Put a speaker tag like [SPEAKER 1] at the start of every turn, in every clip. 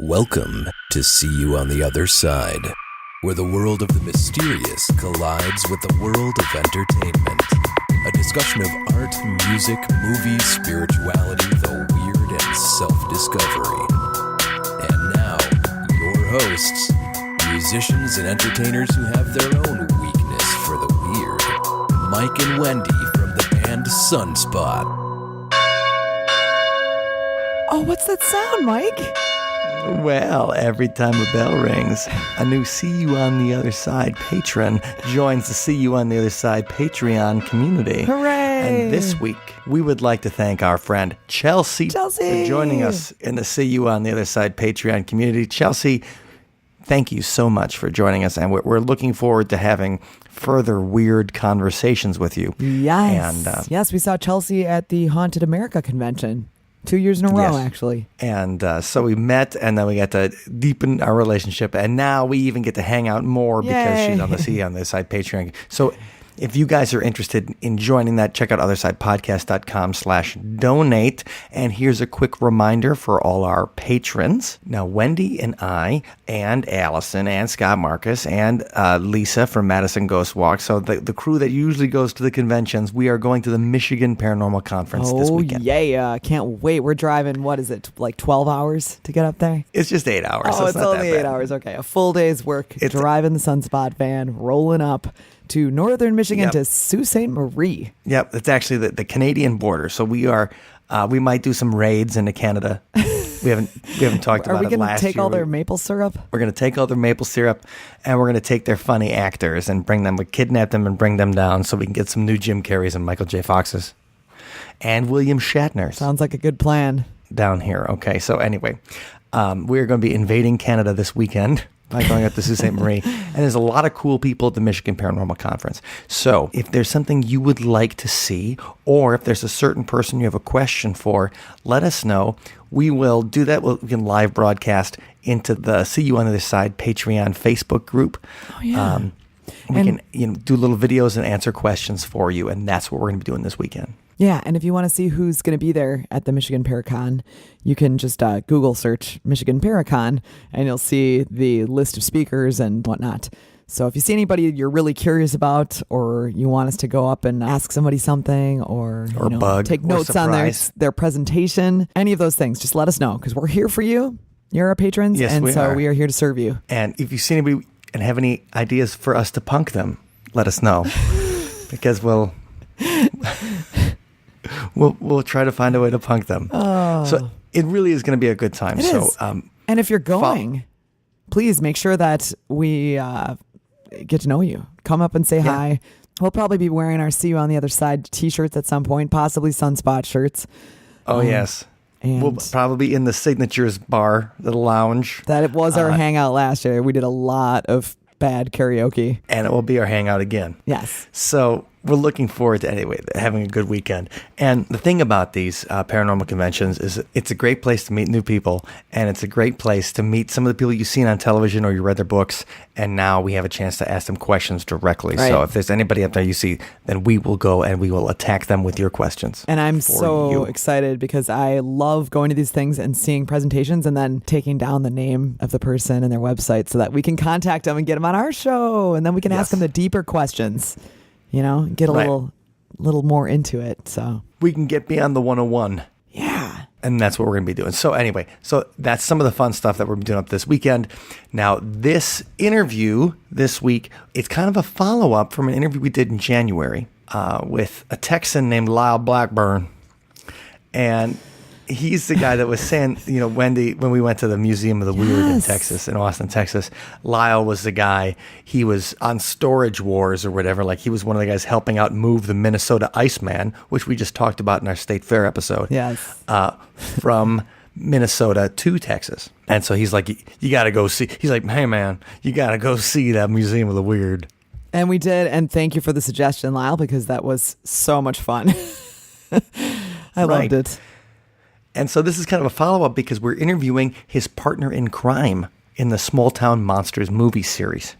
[SPEAKER 1] Welcome to See You on the Other Side, where the world of the mysterious collides with the world of entertainment. A discussion of art, music, movies, spirituality, the weird, and self-discovery. And now, your hosts, musicians and entertainers who have their own weakness for the weird, Mike and Wendy from the band Sunspot.
[SPEAKER 2] Oh, what's that sound, Mike?
[SPEAKER 3] Well, every time a bell rings, a new See You on the Other Side patron joins the See You on the Other Side Patreon community.
[SPEAKER 2] Hooray!
[SPEAKER 3] And this week, we would like to thank our friend Chelsea for joining us in the See You on the Other Side Patreon community. Chelsea, thank you so much for joining us, and we're looking forward to having further weird conversations with you.
[SPEAKER 2] Yes.
[SPEAKER 3] And,
[SPEAKER 2] yes, we saw Chelsea at the Haunted America convention. 2 years in a row, actually.
[SPEAKER 3] And so we met, and then we got to deepen our relationship, and now we even get to hang out more because she's on the See on the Side Patreon. So if you guys are interested in joining that, check out othersidepodcast.com/donate. And here's a quick reminder for all our patrons. Now, Wendy and I and Allison and Scott Marcus and Lisa from Madison Ghost Walk, so the crew that usually goes to the conventions, we are going to the Michigan Paranormal Conference this weekend.
[SPEAKER 2] Oh, yeah. Can't wait. We're driving, what is it, like 12 hours to get up there?
[SPEAKER 3] It's just 8 hours.
[SPEAKER 2] Oh,
[SPEAKER 3] so
[SPEAKER 2] it's only 8 hours. Okay. A full day's work driving the Sunspot van, rolling up to northern Michigan, to Sault Ste. Marie.
[SPEAKER 3] Yep, it's actually the Canadian border. So we are, we might do some raids into Canada. We haven't talked about it last year.
[SPEAKER 2] Are we going to take all their maple syrup?
[SPEAKER 3] We're going to take all their maple syrup, and we're going to take their funny actors and bring them, kidnap them and bring them down so we can get some new Jim Carreys and Michael J. Foxes. And William Shatner.
[SPEAKER 2] Sounds like a good plan.
[SPEAKER 3] Down here. Okay, so anyway, we're going to be invading Canada this weekend by going up to Sault Ste. Marie. And there's a lot of cool people at the Michigan Paranormal Conference. So if there's something you would like to see, or if there's a certain person you have a question for, let us know. We will do that. We can live broadcast into the See You on the Other Side Patreon Facebook group.
[SPEAKER 2] Oh, yeah.
[SPEAKER 3] We can do little videos and answer questions for you, and that's what we're going to be doing this weekend.
[SPEAKER 2] Yeah, and if you want to see who's going to be there at the Michigan Paracon, you can just Google search Michigan Paracon, and you'll see the list of speakers and whatnot. So if you see anybody you're really curious about, or you want us to go up and ask somebody something, or take notes on their presentation, any of those things, just let us know, because we're here for you. You're our patrons,
[SPEAKER 3] yes,
[SPEAKER 2] and we are here to serve you.
[SPEAKER 3] And if you see anybody and have any ideas for us to punk them, let us know, because we'll try to find a way to punk them.
[SPEAKER 2] Oh.
[SPEAKER 3] So it really is going to be a good time.
[SPEAKER 2] It is. And if you're going, please make sure that we get to know you. Come up and say hi. We'll probably be wearing our See You on the Other Side t-shirts at some point, possibly Sunspot shirts.
[SPEAKER 3] Oh, yes. And we'll probably be in the Signatures bar, the lounge.
[SPEAKER 2] That was our hangout last year. We did a lot of bad karaoke.
[SPEAKER 3] And it will be our hangout again.
[SPEAKER 2] Yes.
[SPEAKER 3] So we're looking forward to, having a good weekend. And the thing about these paranormal conventions is it's a great place to meet new people, and it's a great place to meet some of the people you've seen on television or you read their books, and now we have a chance to ask them questions directly. Right. So if there's anybody up there you see, then we will go and we will attack them with your questions.
[SPEAKER 2] And I'm so excited because I love going to these things and seeing presentations and then taking down the name of the person and their website so that we can contact them and get them on our show, and then we can ask them the deeper questions. Get a little more into it. So
[SPEAKER 3] we can get beyond the 101.
[SPEAKER 2] Yeah.
[SPEAKER 3] And that's what we're going to be doing. So anyway, that's some of the fun stuff that we're doing up this weekend. Now, this interview this week, it's kind of a follow-up from an interview we did in January with a Texan named Lyle Blackburn. And he's the guy that was saying, Wendy, when we went to the Museum of the Weird in Texas, in Austin, Texas, Lyle was the guy. He was on Storage Wars or whatever. Like, he was one of the guys helping out move the Minnesota Iceman, which we just talked about in our State Fair episode.
[SPEAKER 2] Yes.
[SPEAKER 3] From Minnesota to Texas. And so he's like, you got to go see. He's like, hey, man, you got to go see that Museum of the Weird.
[SPEAKER 2] And we did. And thank you for the suggestion, Lyle, because that was so much fun. I loved it.
[SPEAKER 3] And so this is kind of a follow-up because we're interviewing his partner in crime in the Small Town Monsters movie series.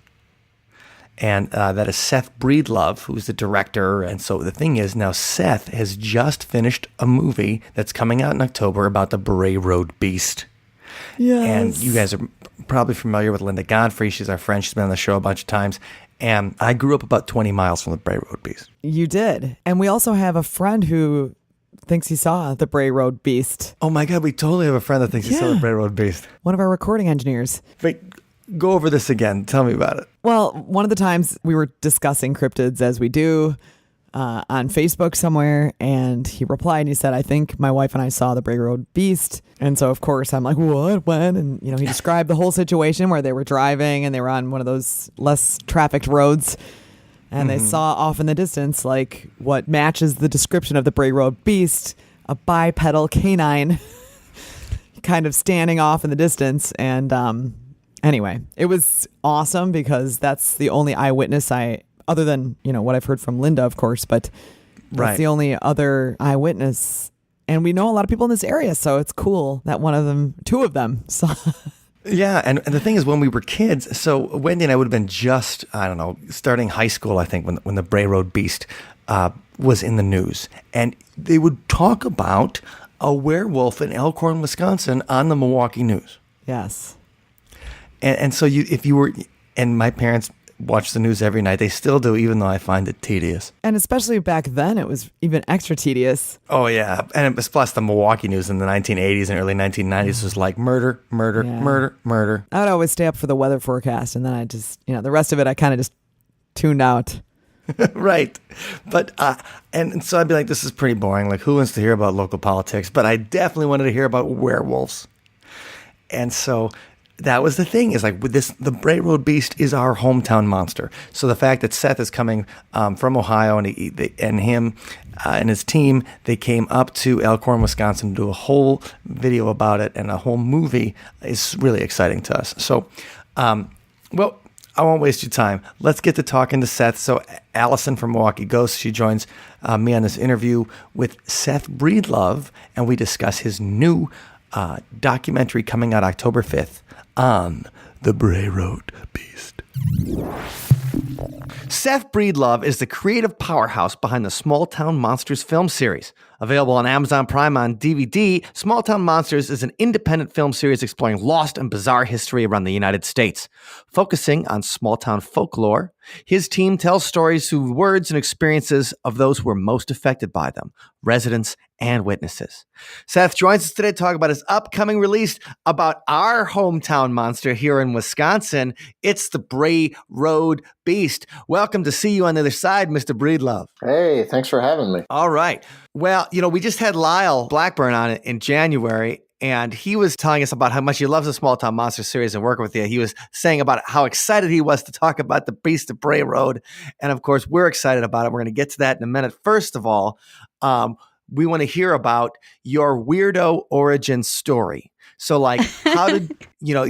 [SPEAKER 3] And that is Seth Breedlove, who's the director. And so the thing is, now Seth has just finished a movie that's coming out in October about the Bray Road Beast. And you
[SPEAKER 2] Yes.
[SPEAKER 3] guys are probably familiar with Linda Godfrey. She's our friend. She's been on the show a bunch of times. And I grew up about 20 miles from the Bray Road Beast.
[SPEAKER 2] You did. And we also have a friend who thinks he saw the Bray Road Beast.
[SPEAKER 3] Oh my God, we totally have a friend that thinks he saw the
[SPEAKER 2] Yeah.
[SPEAKER 3] Bray Road Beast.
[SPEAKER 2] One of our recording engineers.
[SPEAKER 3] Wait, go over this again. Tell me about it.
[SPEAKER 2] Well, one of the times we were discussing cryptids as we do on Facebook somewhere, and he replied and he said, I think my wife and I saw the Bray Road Beast. And so, of course, I'm like, what, when? And, you know, he described the whole situation where they were driving and they were on one of those less trafficked roads. And they saw off in the distance, like what matches the description of the Bray Road Beast, a bipedal canine kind of standing off in the distance. And anyway, it was awesome because that's the only eyewitness other than, you know, what I've heard from Linda, of course, but that's
[SPEAKER 3] Right.
[SPEAKER 2] the only other eyewitness. And we know a lot of people in this area, so it's cool that two of them saw.
[SPEAKER 3] Yeah, and the thing is, when we were kids, so Wendy and I would have been just, I don't know, starting high school, I think, when the Bray Road Beast was in the news. And they would talk about a werewolf in Elkhorn, Wisconsin on the Milwaukee News.
[SPEAKER 2] Yes.
[SPEAKER 3] And so if you were, and my parents watch the news every night. They still do, even though I find it tedious.
[SPEAKER 2] And especially back then, it was even extra tedious.
[SPEAKER 3] Oh, yeah. And it was, plus the Milwaukee news in the 1980s and early 1990s was like murder, murder,
[SPEAKER 2] Yeah.
[SPEAKER 3] murder, murder.
[SPEAKER 2] I would always stay up for the weather forecast, and then I just, the rest of it, I kind of just tuned out.
[SPEAKER 3] Right. But, and so I'd be like, this is pretty boring. Like, who wants to hear about local politics? But I definitely wanted to hear about werewolves. And so that was the thing, is like with this, the Bray Road Beast is our hometown monster. So the fact that Seth is coming from Ohio and him and his team, they came up to Elkhorn, Wisconsin to do a whole video about it and a whole movie is really exciting to us. So, well, I won't waste your time. Let's get to talking to Seth. So Allison from Milwaukee Ghosts, she joins me on this interview with Seth Breedlove, and we discuss his new documentary coming out October 5th on the Bray Road Beast. Seth Breedlove is the creative powerhouse behind the Small Town Monsters film series. Available on Amazon Prime on DVD, Small Town Monsters is an independent film series exploring lost and bizarre history around the United States. Focusing on small town folklore, his team tells stories through words and experiences of those who were most affected by them, residents and witnesses. Seth joins us today to talk about his upcoming release about our hometown monster here in Wisconsin. It's the Bray Road Beast. Welcome to See You on the Other Side, Mr. Breedlove.
[SPEAKER 4] Hey, thanks for having me.
[SPEAKER 3] All right. Well, we just had Lyle Blackburn on it in January, and he was telling us about how much he loves the Small Town Monster series and working with you. He was saying about how excited he was to talk about the Beast of Bray Road. And of course, we're excited about it. We're going to get to that in a minute. First of all, we want to hear about your weirdo origin story. So like, how did,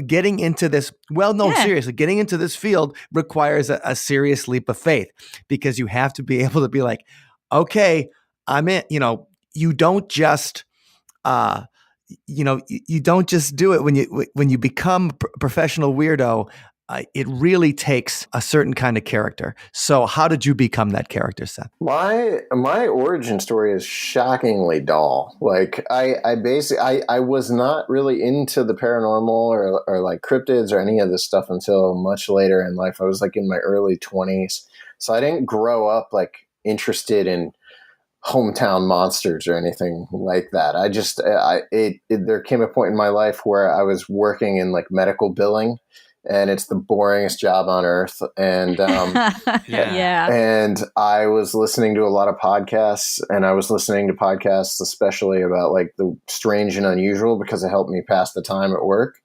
[SPEAKER 3] getting into this, seriously, getting into this field requires a serious leap of faith, because you have to be able to be like, okay, I'm in, you don't just, you don't just do it when you become a professional weirdo. It really takes a certain kind of character. So how did you become that character, Seth?
[SPEAKER 4] My origin story is shockingly dull. Like I was not really into the paranormal or like cryptids or any of this stuff until much later in life. I was like in my early 20s. So I didn't grow up like interested in hometown monsters or anything like that. I just there came a point in my life where I was working in like medical billing, and it's the boringest job on earth. And
[SPEAKER 5] Yeah.
[SPEAKER 4] and I was listening to a lot of podcasts, and I was listening to podcasts especially about like the strange and unusual, because it helped me pass the time at work.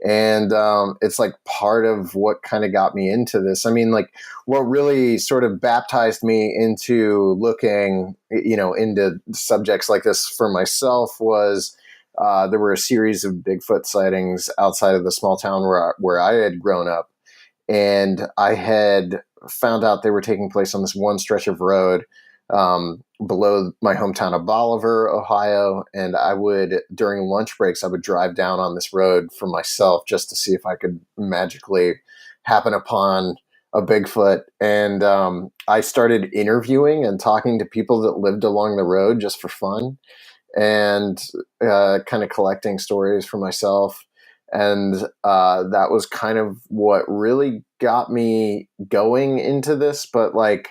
[SPEAKER 4] And it's like part of what kind of got me into this. I mean, like what really sort of baptized me into looking, into subjects like this for myself was there were a series of Bigfoot sightings outside of the small town where I had grown up. And I had found out they were taking place on this one stretch of road below my hometown of Bolivar, Ohio. And I would, during lunch breaks, I would drive down on this road for myself just to see if I could magically happen upon a Bigfoot. And I started interviewing and talking to people that lived along the road just for fun, and kind of collecting stories for myself. And that was kind of what really got me going into this. But like,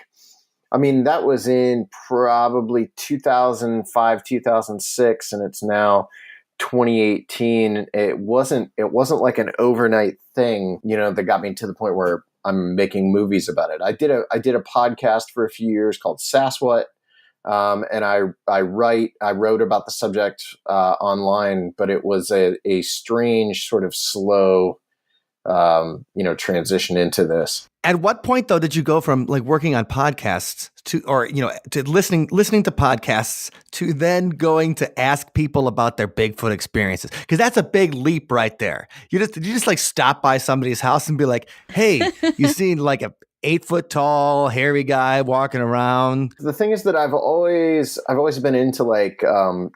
[SPEAKER 4] I mean, that was in probably 2005, 2006, and it's now 2018. It wasn't like an overnight thing, that got me to the point where I'm making movies about it. I did a podcast for a few years called Sasquatch. And I wrote about the subject online, but it was a strange sort of slow, transition into this.
[SPEAKER 3] At what point, though, did you go from like working on podcasts to listening to podcasts to then going to ask people about their Bigfoot experiences? Because that's a big leap right there. Did you just like stop by somebody's house and be like, "Hey, you seen like a 8-foot tall, hairy guy walking around?"
[SPEAKER 4] The thing is that I've always been into like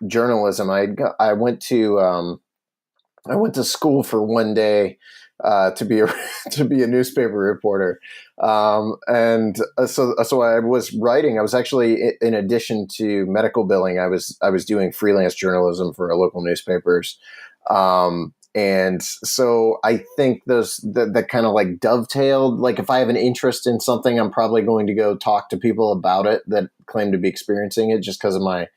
[SPEAKER 4] journalism. I went to school for one day to be a newspaper reporter, and so I was writing. I was actually, in addition to medical billing, I was doing freelance journalism for local newspapers. And so I think that kind of like dovetailed. Like if I have an interest in something, I'm probably going to go talk to people about it that claim to be experiencing it, just because of my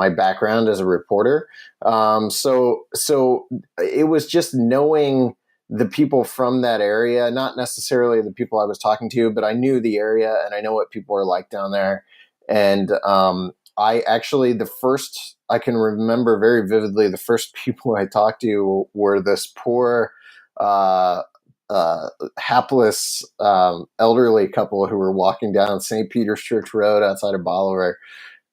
[SPEAKER 4] background as a reporter. So it was just knowing the people from that area, not necessarily the people I was talking to, but I knew the area and I know what people are like down there. And I actually, I can remember very vividly, the first people I talked to were this poor, hapless, elderly couple who were walking down St. Peter's Church Road outside of Bolivar.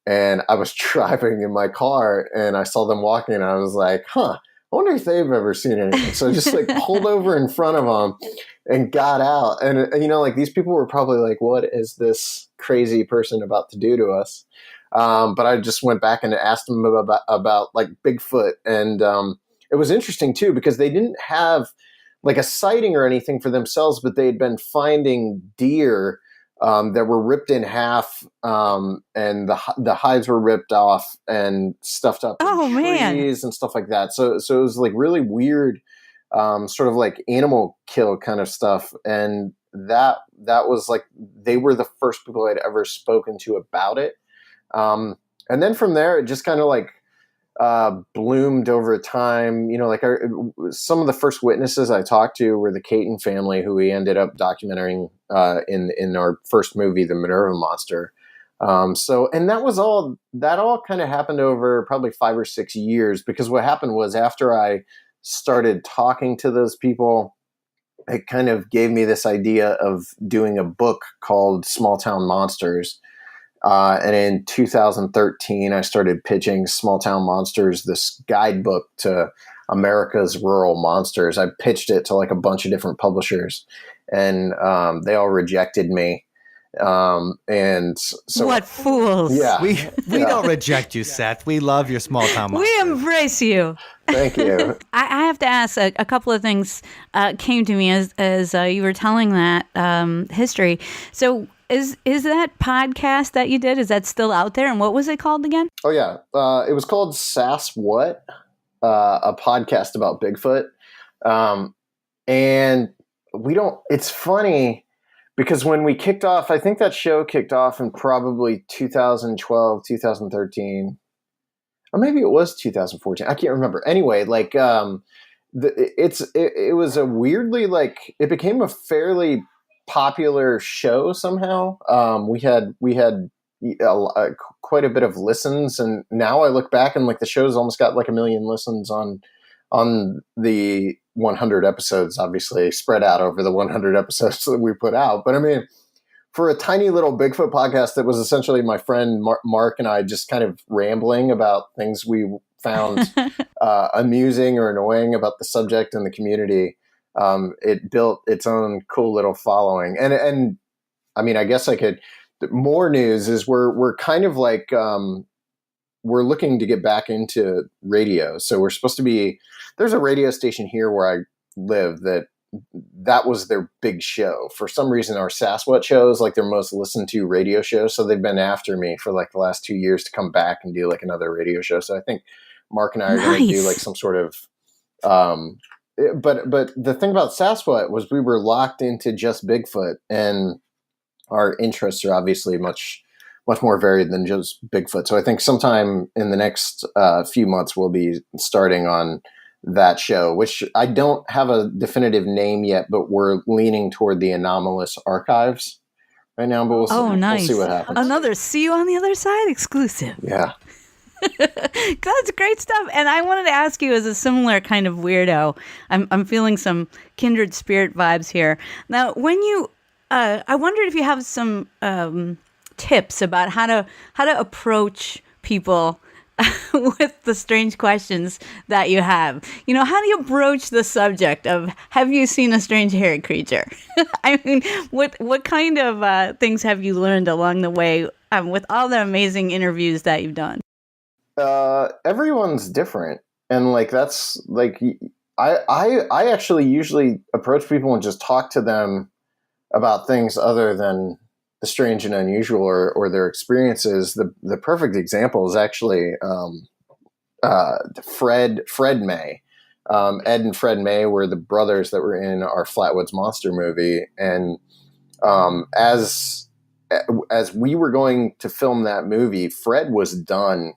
[SPEAKER 4] And I was driving in my car and I saw them walking and I was like, I wonder if they've ever seen anything. So I just like pulled over in front of them and got out. And, like these people were probably like, what is this crazy person about to do to us? But I just went back and asked them about like Bigfoot. And it was interesting too, because they didn't have like a sighting or anything for themselves, but they had been finding deer that were ripped in half, and the hides were ripped off and stuffed up in trees and stuff like that. So it was like really weird, sort of like animal kill kind of stuff. And that was like, they were the first people I'd ever spoken to about it. And then from there, it just kind of like bloomed over time. Some of the first witnesses I talked to were the Caton family, who we ended up documenting in our first movie, The Minerva Monster. And that all kind of happened over probably 5 or 6 years, because what happened was after I started talking to those people, it kind of gave me this idea of doing a book called Small Town Monsters. And in 2013, I started pitching Small Town Monsters, this guidebook to America's rural monsters. I pitched it to like a bunch of different publishers, and they all rejected me. And so,
[SPEAKER 5] what fools!
[SPEAKER 4] Yeah,
[SPEAKER 3] we don't reject you, Seth. We love your Small Town Monsters.
[SPEAKER 5] We embrace you.
[SPEAKER 4] Thank you.
[SPEAKER 5] I have to ask a couple of things came to me as you were telling that history. So. Is that podcast that you did, is that still out there? And what was it called again?
[SPEAKER 4] Oh, yeah. It was called Sasquatch, a podcast about Bigfoot. And it's funny because when we kicked off, I think that show kicked off in probably 2012, 2013, or maybe it was 2014. I can't remember. Anyway, like it was a weirdly, like, it became a fairly popular show somehow. We had quite a bit of listens, and now I look back and like the show's almost got like 1 million listens on the 100 episodes, obviously spread out over the 100 episodes that we put out. But I mean, for a tiny little Bigfoot podcast that was essentially my friend Mark and I just kind of rambling about things we found amusing or annoying about the subject and the community, it built its own cool little following. And I mean, I guess more news is we're kind of like, we're looking to get back into radio. So we're supposed to there's a radio station here where I live that was their big show. For some reason, our Sasquatch show is like their most listened to radio show. So they've been after me for like the last 2 years to come back and do like another radio show. So I think Mark and I are going to do like some sort of, but the thing about Sasquatch was we were locked into just Bigfoot, and our interests are obviously much more varied than just Bigfoot. So I think sometime in the next few months we'll be starting on that show, which I don't have a definitive name yet, but we're leaning toward the anomalous archives right now. But we'll see what happens.
[SPEAKER 5] Another See You on the Other Side exclusive.
[SPEAKER 4] Yeah.
[SPEAKER 5] That's great stuff. And I wanted to ask you, as a similar kind of weirdo, I'm feeling some kindred spirit vibes here. Now, when you, I wondered if you have some tips about how to approach people with the strange questions that you have. How do you broach the subject of, have you seen a strange hairy creature? I mean, what kind of things have you learned along the way with all the amazing interviews that you've done?
[SPEAKER 4] Everyone's different, and that's I actually usually approach people and just talk to them about things other than the strange and unusual or their experiences. The perfect example is actually Fred May. Ed and Fred May were the brothers that were in our Flatwoods Monster movie, and as we were going to film that movie, Fred was done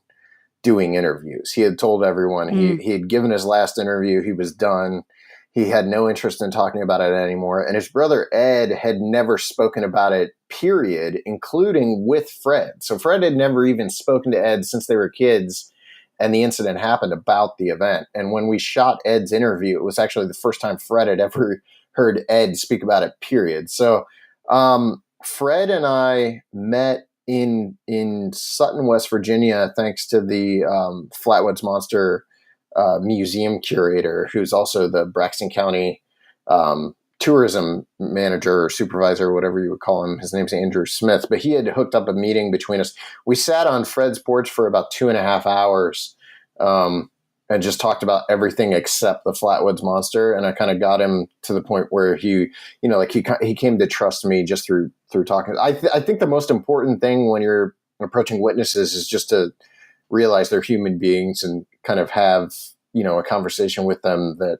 [SPEAKER 4] doing interviews. He had told everyone he had given his last interview. He was done. He had no interest in talking about it anymore. And his brother Ed had never spoken about it, period, including with Fred. So Fred had never even spoken to Ed since they were kids. And the incident happened about the event. And when we shot Ed's interview, it was actually the first time Fred had ever heard Ed speak about it, period. So Fred and I met in Sutton, West Virginia, thanks to the Flatwoods Monster museum curator, who's also the Braxton County tourism manager or supervisor, whatever you would call him. His name's Andrew Smith, but he had hooked up a meeting between us. We sat on Fred's porch for about 2.5 hours and just talked about everything except the Flatwoods Monster. And I kind of got him to the point where he came to trust me just through talking. I think the most important thing when you're approaching witnesses is just to realize they're human beings and kind of have, a conversation with them that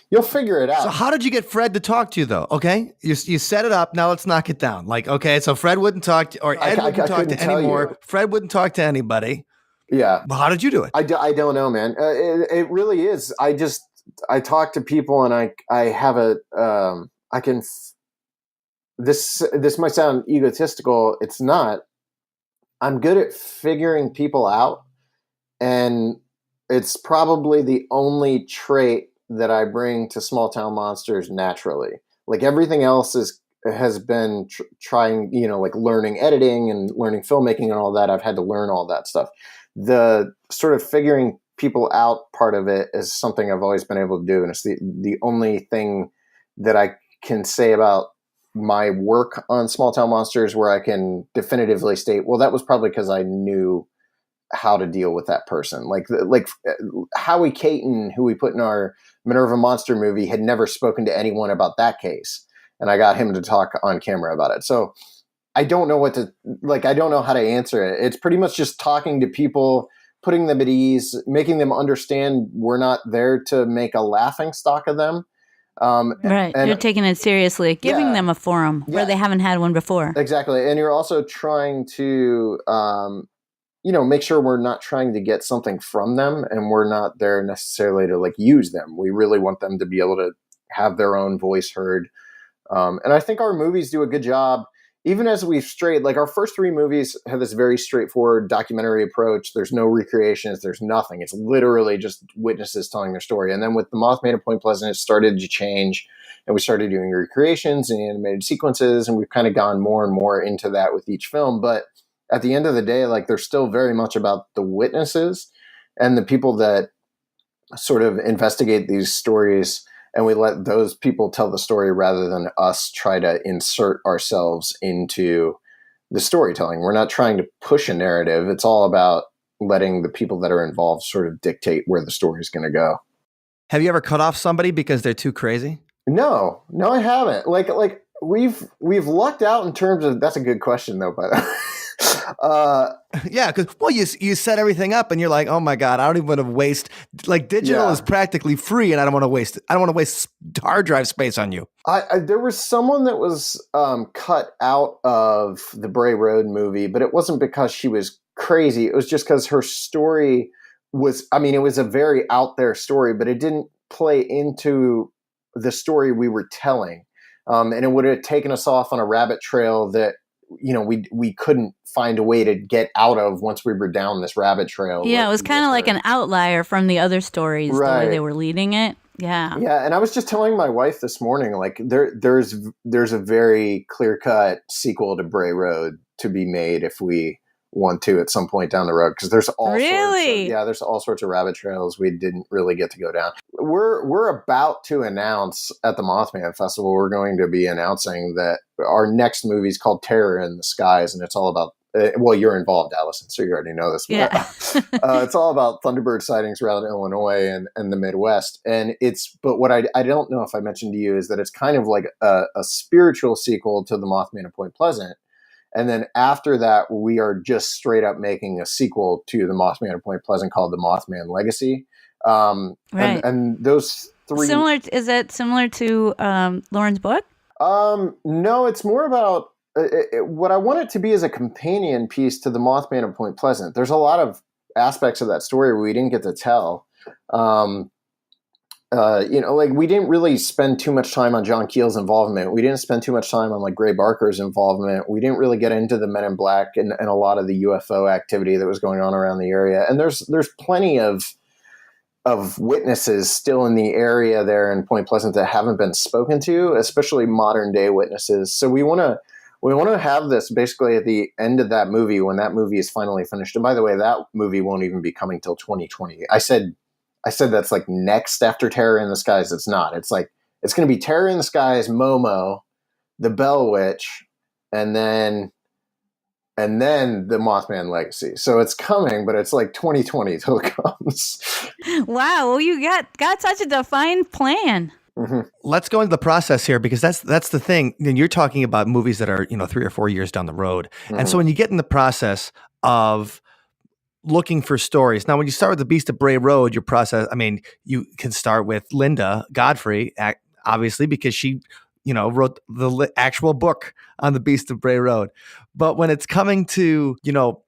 [SPEAKER 4] you'll figure it out.
[SPEAKER 3] So how did you get Fred to talk to you, though? Okay, you set it up. Now let's knock it down. Okay, so Fred wouldn't talk to, or Ed wouldn't talk to anymore. Fred wouldn't talk to anybody.
[SPEAKER 4] Yeah.
[SPEAKER 3] But how did you do it?
[SPEAKER 4] I don't know, man. It really is. I talk to people, and I have this might sound egotistical. It's not. I'm good at figuring people out, and it's probably the only trait that I bring to Small Town Monsters naturally. Everything else has been trying, learning editing and learning filmmaking and all that. I've had to learn all that stuff. The sort of figuring people out part of it is something I've always been able to do. And it's the only thing that I can say about my work on Small Town Monsters where I can definitively state, well, that was probably because I knew how to deal with that person. Like Howie Caton, who we put in our Minerva Monster movie, had never spoken to anyone about that case. And I got him to talk on camera about it. So I don't know I don't know how to answer it. It's pretty much just talking to people, putting them at ease, making them understand we're not there to make a laughing stock of them.
[SPEAKER 5] Right. You're taking it seriously, giving them a forum where they haven't had one before.
[SPEAKER 4] Exactly. And you're also trying to, make sure we're not trying to get something from them, and we're not there necessarily to use them. We really want them to be able to have their own voice heard. And I think our movies do a good job, even as we've strayed. Our first 3 movies have this very straightforward documentary approach. There's no recreations. There's nothing. It's literally just witnesses telling their story. And then with The Mothman at Point Pleasant, it started to change, and we started doing recreations and animated sequences, and we've kind of gone more and more into that with each film. But at the end of the day, they're still very much about the witnesses and the people that sort of investigate these stories, and we let those people tell the story rather than us try to insert ourselves into the storytelling. We're not trying to push a narrative. It's all about letting the people that are involved sort of dictate where the story is going to go.
[SPEAKER 3] Have you ever cut off somebody because they're too crazy?
[SPEAKER 4] No, I haven't. We've lucked out in terms of, that's a good question though, but
[SPEAKER 3] Yeah, because you set everything up and you're like, oh my god, I don't even want to waste. Like digital is practically free, and I don't want to waste. I don't want to waste hard drive space on you.
[SPEAKER 4] There was someone that was cut out of the Bray Road movie, but it wasn't because she was crazy. It was just because her story was. I mean, it was a very out there story, but it didn't play into the story we were telling, and it would have taken us off on a rabbit trail that we couldn't find a way to get out of once we were down this rabbit trail.
[SPEAKER 5] Yeah, it was kind of like an outlier from the other stories, the way they were leading it. Yeah.
[SPEAKER 4] Yeah, and I was just telling my wife this morning, like there's a very clear-cut sequel to Bray Road to be made if we want to at some point down the road, because there's all there's all sorts of rabbit trails we didn't really get to go down. We're about to announce at the Mothman Festival, we're going to be announcing that our next movie is called Terror in the Skies, and it's all about well, you're involved, Allison, so you already know this.
[SPEAKER 5] Yeah.
[SPEAKER 4] It's all about Thunderbird sightings around Illinois and the Midwest. And but what I don't know if I mentioned to you is that it's kind of like a spiritual sequel to The Mothman of Point Pleasant. And then after that, we are just straight up making a sequel to The Mothman of Point Pleasant called The Mothman Legacy.
[SPEAKER 5] Right.
[SPEAKER 4] And those three...
[SPEAKER 5] Is that similar to Lauren's book?
[SPEAKER 4] No, it's more about... what I want it to be is a companion piece to The Mothman of Point Pleasant. There's a lot of aspects of that story we didn't get to tell. Like we didn't really spend too much time on John Keel's involvement. We didn't spend too much time on like Gray Barker's involvement. We didn't really get into the Men in Black and a lot of the UFO activity that was going on around the area. And there's plenty of witnesses still in the area there in Point Pleasant that haven't been spoken to, especially modern day witnesses. So we want to have this basically at the end of that movie when that movie is finally finished. And by the way, that movie won't even be coming till 2020. I said that's like next after Terror in the Skies. It's not. It's like it's going to be Terror in the Skies, Momo, The Bell Witch, and then The Mothman Legacy. So it's coming, but it's like 2020 till it comes.
[SPEAKER 5] Wow. Well, you got such a defined plan.
[SPEAKER 3] Mm-hmm. Let's go into the process here, because that's the thing. And you're talking about movies that are 3 or 4 years down the road. Mm-hmm. And so when you get in the process of looking for stories, now when you start with The Beast of Bray Road, your process, I mean, you can start with Linda Godfrey, obviously, because she wrote the actual book on The Beast of Bray Road. But when it's coming to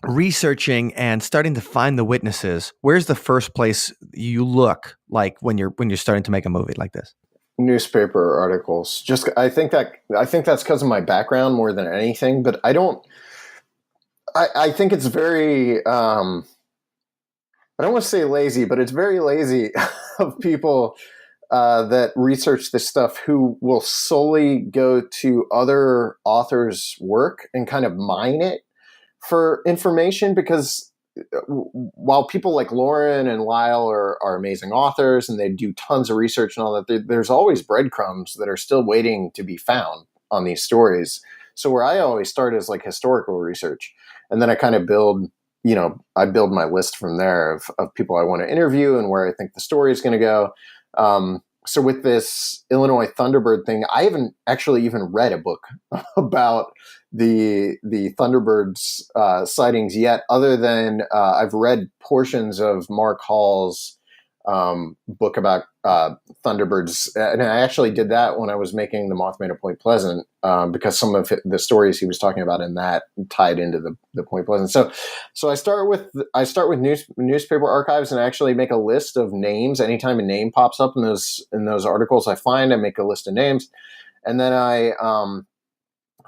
[SPEAKER 3] researching and starting to find the witnesses, where's the first place you look, like when you're starting to make a movie like this?
[SPEAKER 4] Newspaper articles. I think that's because of my background more than anything, but I think it's very I don't want to say lazy, but it's very lazy of people that research this stuff who will solely go to other authors' work and kind of mine it for information, because while people like Lauren and Lyle are amazing authors and they do tons of research and all that, there's always breadcrumbs that are still waiting to be found on these stories. So where I always start is like historical research, and then I kind of build my list from there of people I want to interview and where I think the story is going to go. So with this Illinois Thunderbird thing, I haven't actually even read a book about the Thunderbirds sightings yet, other than I've read portions of Mark Hall's book about Thunderbirds. And I actually did that when I was making The Mothman of Point Pleasant, because some of the stories he was talking about in that tied into the Point Pleasant. So I start with newspaper archives and actually make a list of names. Anytime a name pops up in those articles I make a list of names. And then I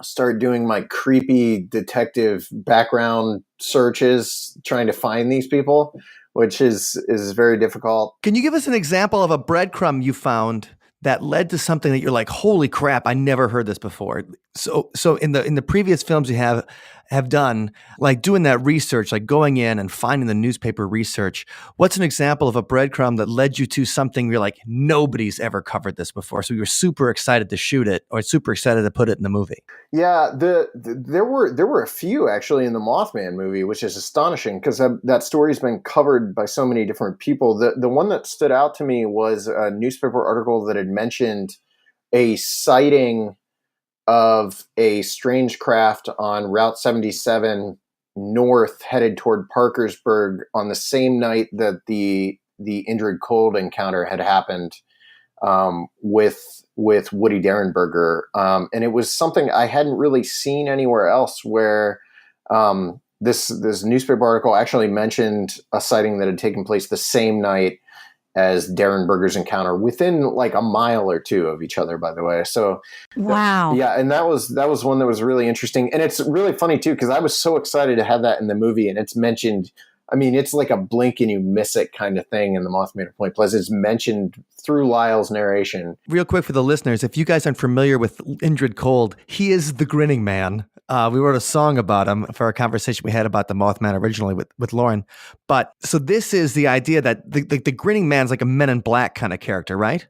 [SPEAKER 4] start doing my creepy detective background searches, trying to find these people, which is very difficult.
[SPEAKER 3] Can you give us an example of a breadcrumb you found that led to something that you're like, holy crap, I never heard this before? So in the previous films you have done, like doing that research, like going in and finding the newspaper research, what's an example of a breadcrumb that led you to something you're like, nobody's ever covered this before, so you're super excited to shoot it or super excited to put it in the movie?
[SPEAKER 4] Yeah, there were a few actually in the Mothman movie, which is astonishing because that story's been covered by so many different people. The one that stood out to me was a newspaper article that had mentioned a sighting of a strange craft on Route 77 north, headed toward Parkersburg on the same night that the Indrid Cold encounter had happened with Woody Derenberger. And it was something I hadn't really seen anywhere else, where this newspaper article actually mentioned a sighting that had taken place the same night as Derenberger's encounter, within like a mile or two of each other, by the way. So
[SPEAKER 5] wow.
[SPEAKER 4] yeah. And that was one that was really interesting. And it's really funny too, because I was so excited to have that in the movie, and it's mentioned, I mean, it's like a blink and you miss it kind of thing in the Mothman at Point Pleasant. It's mentioned through Lyle's narration.
[SPEAKER 3] Real quick for the listeners, if you guys aren't familiar with Indrid Cold, he is the Grinning Man. We wrote a song about him for a conversation we had about the Mothman originally with Lauren. But so this is the idea that the Grinning Man's like a Men in Black kind of character, right?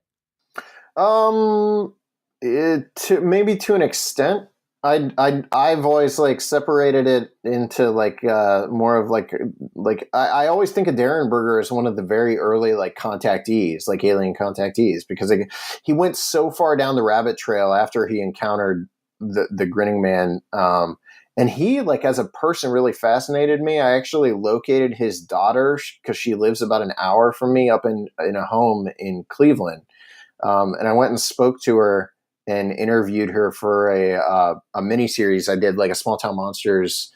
[SPEAKER 4] Maybe to an extent. I've always like separated it into like more of like I always think of Derenberger as one of the very early like contactees, like alien contactees, because he went so far down the rabbit trail after he encountered the Grinning Man, and he, like, as a person, really fascinated me. I actually located his daughter, because she lives about an hour from me, up in a home in Cleveland, and I went and spoke to her and interviewed her for a mini series I did, like a Small Town Monsters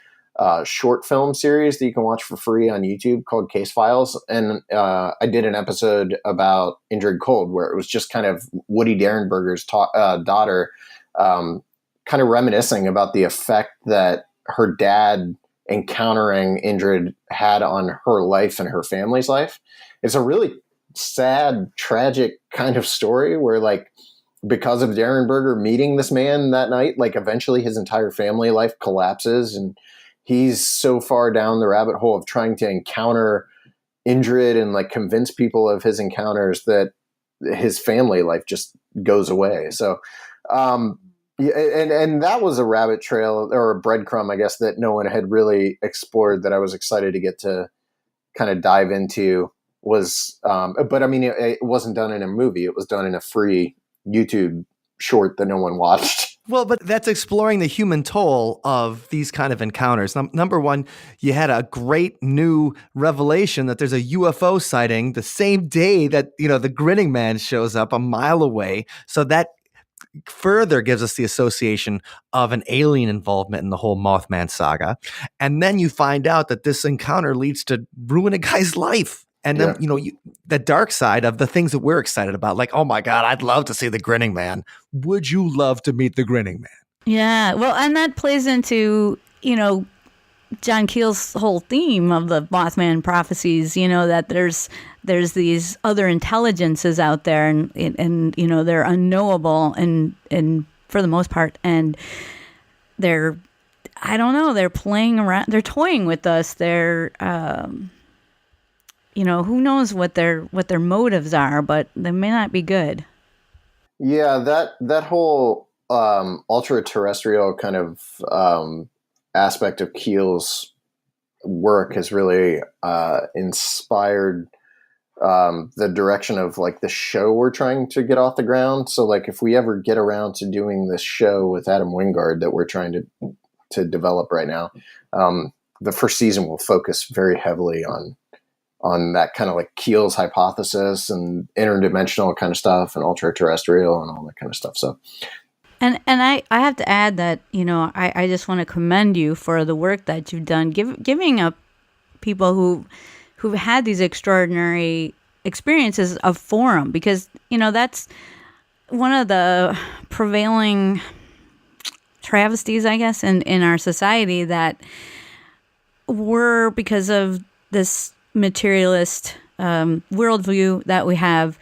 [SPEAKER 4] short film series that you can watch for free on YouTube called Case Files. And I did an episode about Indrid Cold, where it was just kind of Woody Derenberger's daughter, kind of reminiscing about the effect that her dad encountering Indrid had on her life and her family's life. It's a really sad, tragic kind of story where, like, because of Derenberger meeting this man that night, like, eventually his entire family life collapses, and he's so far down the rabbit hole of trying to encounter Indrid and, like, convince people of his encounters that his family life just goes away. So, yeah, and that was a rabbit trail, or a breadcrumb, I guess, that no one had really explored, that I was excited to get to kind of dive into. But I mean, it wasn't done in a movie. It was done in a free YouTube short that no one watched.
[SPEAKER 3] Well, but that's exploring the human toll of these kind of encounters. Number one, you had a great new revelation that there's a UFO sighting the same day that, the Grinning Man shows up a mile away. So that further gives us the association of an alien involvement in the whole Mothman saga. And then you find out that this encounter leads to ruin a guy's life. And then, the dark side of the things that we're excited about, like, oh my God, I'd love to see the Grinning Man. Would you love to meet the Grinning Man?
[SPEAKER 5] Yeah. Well, and that plays into, John Keel's whole theme of the Mothman prophecies, that there's these other intelligences out there, and they're unknowable and for the most part, and they're playing around, they're toying with us. They're who knows what their motives are, but they may not be good.
[SPEAKER 4] Yeah, that whole ultra terrestrial kind of aspect of Keel's work has really inspired the direction of, like, the show we're trying to get off the ground. So, like, if we ever get around to doing this show with Adam Wingard that we're trying to develop right now, the first season will focus very heavily on that kind of, like, Keel's hypothesis and interdimensional kind of stuff and ultra terrestrial and all that kind of stuff. So.
[SPEAKER 5] And I have to add that, I just want to commend you for the work that you've done, giving up people who've had these extraordinary experiences a forum, because, that's one of the prevailing travesties, I guess, in our society, that we're, because of this materialist worldview that we have,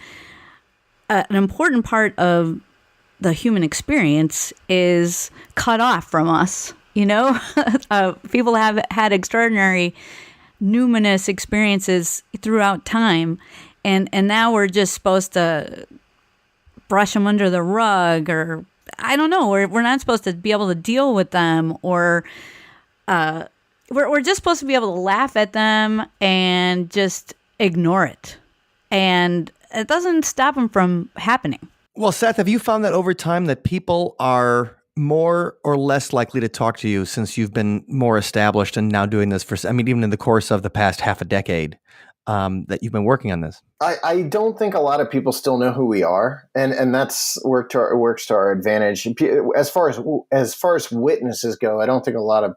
[SPEAKER 5] an important part of the human experience is cut off from us. People have had extraordinary numinous experiences throughout time, and now we're just supposed to brush them under the rug, or I don't know, we're not supposed to be able to deal with them, or we're just supposed to be able to laugh at them and just ignore it, and it doesn't stop them from happening.
[SPEAKER 3] Well, Seth, have you found that over time that people are more or less likely to talk to you since you've been more established and now doing this for, I mean, even in the course of the past half a decade that you've been working on this?
[SPEAKER 4] I don't think a lot of people still know who we are, and that's works to our advantage. As far as witnesses go, I don't think a lot of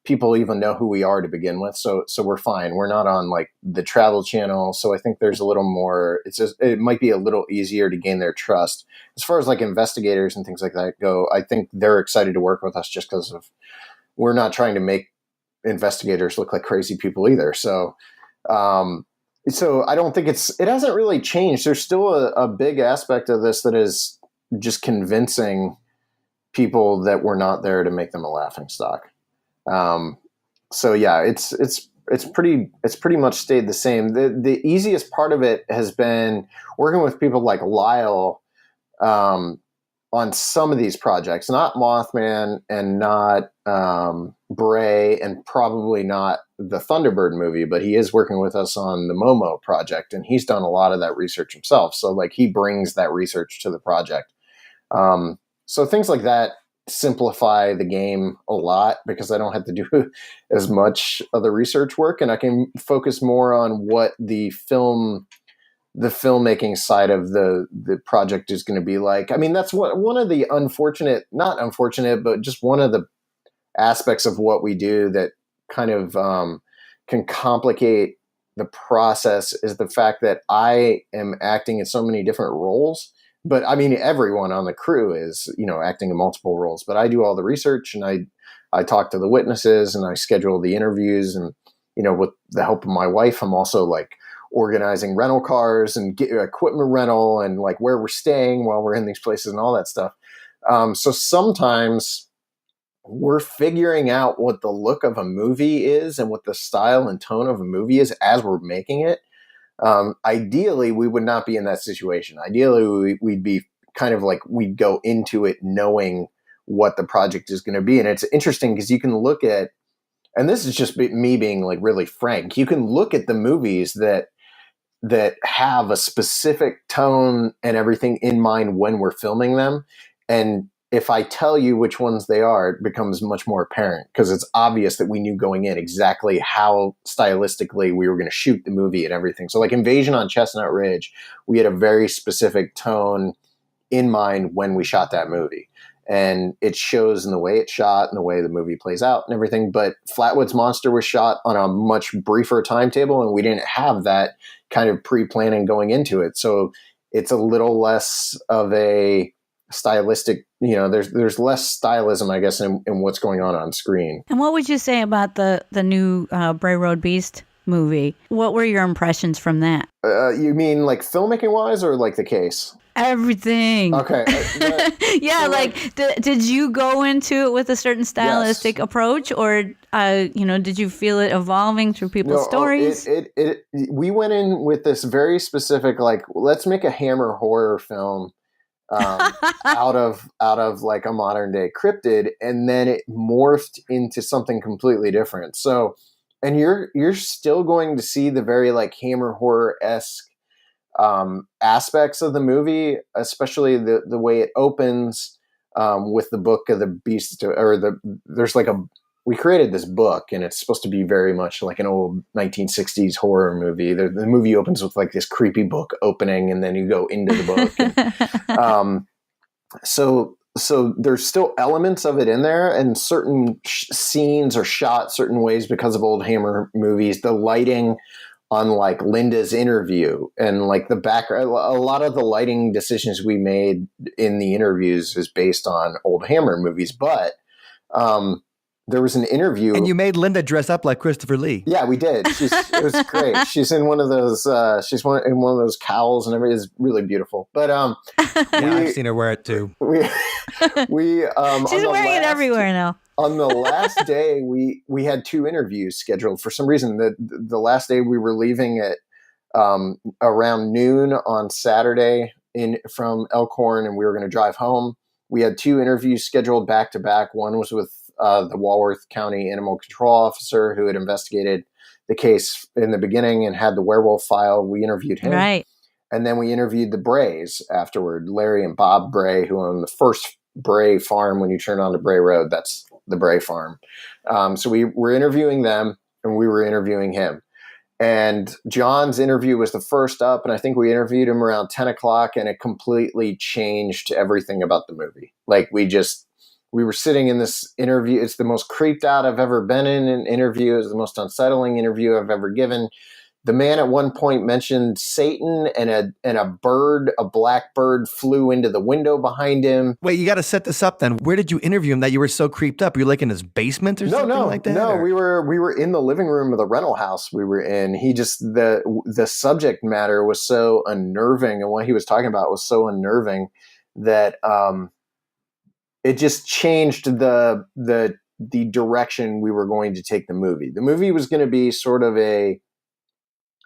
[SPEAKER 4] people even know who we are to begin with. So we're fine. We're not on like the Travel Channel. So I think there's a little more, it might be a little easier to gain their trust. As far as like investigators and things like that go, I think they're excited to work with us just because we're not trying to make investigators look like crazy people either. So I don't think it hasn't really changed. There's still a big aspect of this that is just convincing people that we're not there to make them a laughingstock. So yeah, it's pretty much stayed the same. The easiest part of it has been working with people like Lyle, on some of these projects, not Mothman and not, Bray, and probably not the Thunderbird movie, but he is working with us on the Momo project, and he's done a lot of that research himself. So like he brings that research to the project. So things like that simplify the game a lot because I don't have to do as much of the research work, and I can focus more on what the filmmaking side of the project is going to be like. I mean, that's one of the not unfortunate, but just one of the aspects of what we do that kind of can complicate the process is the fact that I am acting in so many different roles. But I mean, everyone on the crew is, acting in multiple roles, but I do all the research, and I talk to the witnesses, and I schedule the interviews, and, with the help of my wife, I'm also like organizing rental cars and get equipment rental and like where we're staying while we're in these places and all that stuff. So sometimes we're figuring out what the look of a movie is and what the style and tone of a movie is as we're making it. Ideally, we would not be in that situation. Ideally, we'd be kind of like we'd go into it knowing what the project is going to be. And it's interesting because you can look at, and this is just me being like really frank, you can look at the movies that have a specific tone and everything in mind when we're filming them. And if I tell you which ones they are, it becomes much more apparent because it's obvious that we knew going in exactly how stylistically we were going to shoot the movie and everything. So like Invasion on Chestnut Ridge, we had a very specific tone in mind when we shot that movie. And it shows in the way it's shot and the way the movie plays out and everything. But Flatwoods Monster was shot on a much briefer timetable, and we didn't have that kind of pre-planning going into it. So it's a little less of a stylistic, there's less stylism, I guess, in what's going on screen.
[SPEAKER 5] And what would you say about the new Bray Road Beast movie? What were your impressions from that?
[SPEAKER 4] You mean like filmmaking wise or like the case?
[SPEAKER 5] Everything.
[SPEAKER 4] Okay.
[SPEAKER 5] Yeah,
[SPEAKER 4] so
[SPEAKER 5] like did you go into it with a certain stylistic approach, or did you feel it evolving through people's stories?
[SPEAKER 4] We went in with this very specific, like, let's make a Hammer horror film out of like a modern day Cryptid, and then it morphed into something completely different. So, and you're still going to see the very like Hammer horror-esque aspects of the movie, especially the way it opens with the Book of the Beast, we created this book, and it's supposed to be very much like an old 1960s horror movie. The movie opens with like this creepy book opening, and then you go into the book. And, so there's still elements of it in there, and certain scenes are shot certain ways because of old Hammer movies. The lighting on like Linda's interview and like the background, a lot of the lighting decisions we made in the interviews is based on old Hammer movies. But there was an interview,
[SPEAKER 3] and you made Linda dress up like Christopher Lee.
[SPEAKER 4] Yeah, we did. It was great. She's in one of those. In one of those cowls, and everything is really beautiful. But
[SPEAKER 3] I've seen her wear it too.
[SPEAKER 5] She's wearing it everywhere now.
[SPEAKER 4] On the last day, we had 2 interviews scheduled. For some reason, the last day we were leaving at around noon on Saturday from Elkhorn, and we were going to drive home. We had 2 interviews scheduled back to back. One was with the Walworth County Animal Control Officer who had investigated the case in the beginning and had the werewolf file. We interviewed him.
[SPEAKER 5] Right.
[SPEAKER 4] And then we interviewed the Brays afterward, Larry and Bob Bray, who own the first Bray farm. When you turn onto Bray Road, that's the Bray farm. So we were interviewing them, and we were interviewing him. And John's interview was the first up, and I think we interviewed him around 10 o'clock, and it completely changed everything about the movie. Like, we were sitting in this interview. It's the most creeped out I've ever been in an interview. It's the most unsettling interview I've ever given. The man at one point mentioned Satan, and a bird, a black bird, flew into the window behind him.
[SPEAKER 3] Wait, you got to set this up then. Where did you interview him that you were so creeped up? Were you like in his basement or something like that?
[SPEAKER 4] No,
[SPEAKER 3] or?
[SPEAKER 4] we were in the living room of the rental house we were in. He just, the subject matter was so unnerving, and what he was talking about was so unnerving that it just changed the direction we were going to take the movie. The movie was going to be sort of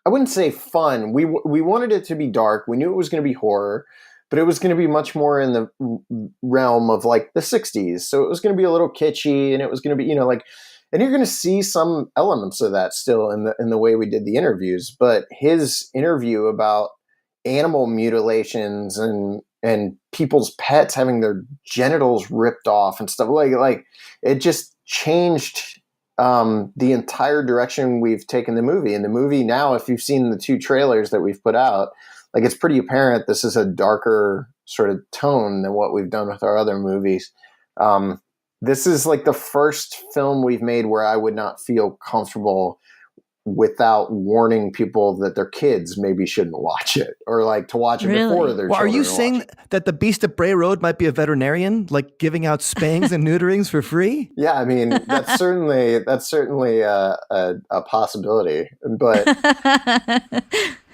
[SPEAKER 4] I wouldn't say fun. We wanted it to be dark. We knew it was going to be horror, but it was going to be much more in the realm of like the 60s. So it was going to be a little kitschy, and it was going to be, and you're going to see some elements of that still in the way we did the interviews. But his interview about animal mutilations and people's pets having their genitals ripped off and stuff like it just changed the entire direction we've taken the movie. And the movie now, if you've seen the 2 trailers that we've put out, like, it's pretty apparent this is a darker sort of tone than what we've done with our other movies. This is like the first film we've made where I would not feel comfortable without warning people that their kids maybe shouldn't watch it, or like to watch it before their children.
[SPEAKER 3] Are you
[SPEAKER 4] watch
[SPEAKER 3] saying
[SPEAKER 4] it.
[SPEAKER 3] that the Beast of Bray Road might be a veterinarian, like giving out spanks and neuterings for free?
[SPEAKER 4] Yeah, I mean, that's certainly a possibility, but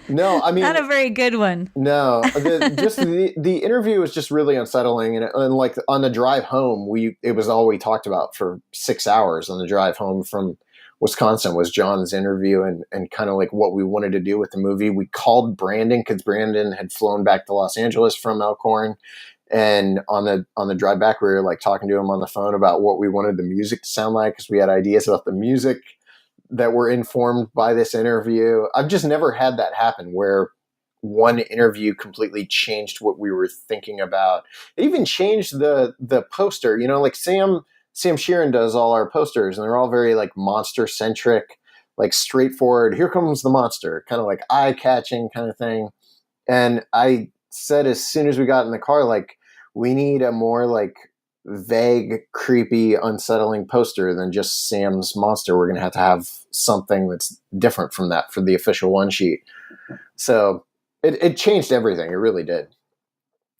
[SPEAKER 4] no, I mean,
[SPEAKER 5] not a very good one.
[SPEAKER 4] No, the interview was just really unsettling, and like on the drive home, it was all we talked about for 6 hours on the drive home from Wisconsin was John's interview and kind of like what we wanted to do with the movie. We called Brandon because Brandon had flown back to Los Angeles from Elkhorn. And on the drive back, we were like talking to him on the phone about what we wanted the music to sound like, because we had ideas about the music that were informed by this interview. I've just never had that happen where one interview completely changed what we were thinking about. It even changed the poster, like Sam Sheeran does all our posters, and they're all very like monster centric, like straightforward. Here comes the monster, kind of like eye catching kind of thing. And I said, as soon as we got in the car, like, we need a more like vague, creepy, unsettling poster than just Sam's monster. We're going to have something that's different from that for the official one sheet. So it changed everything. It really did.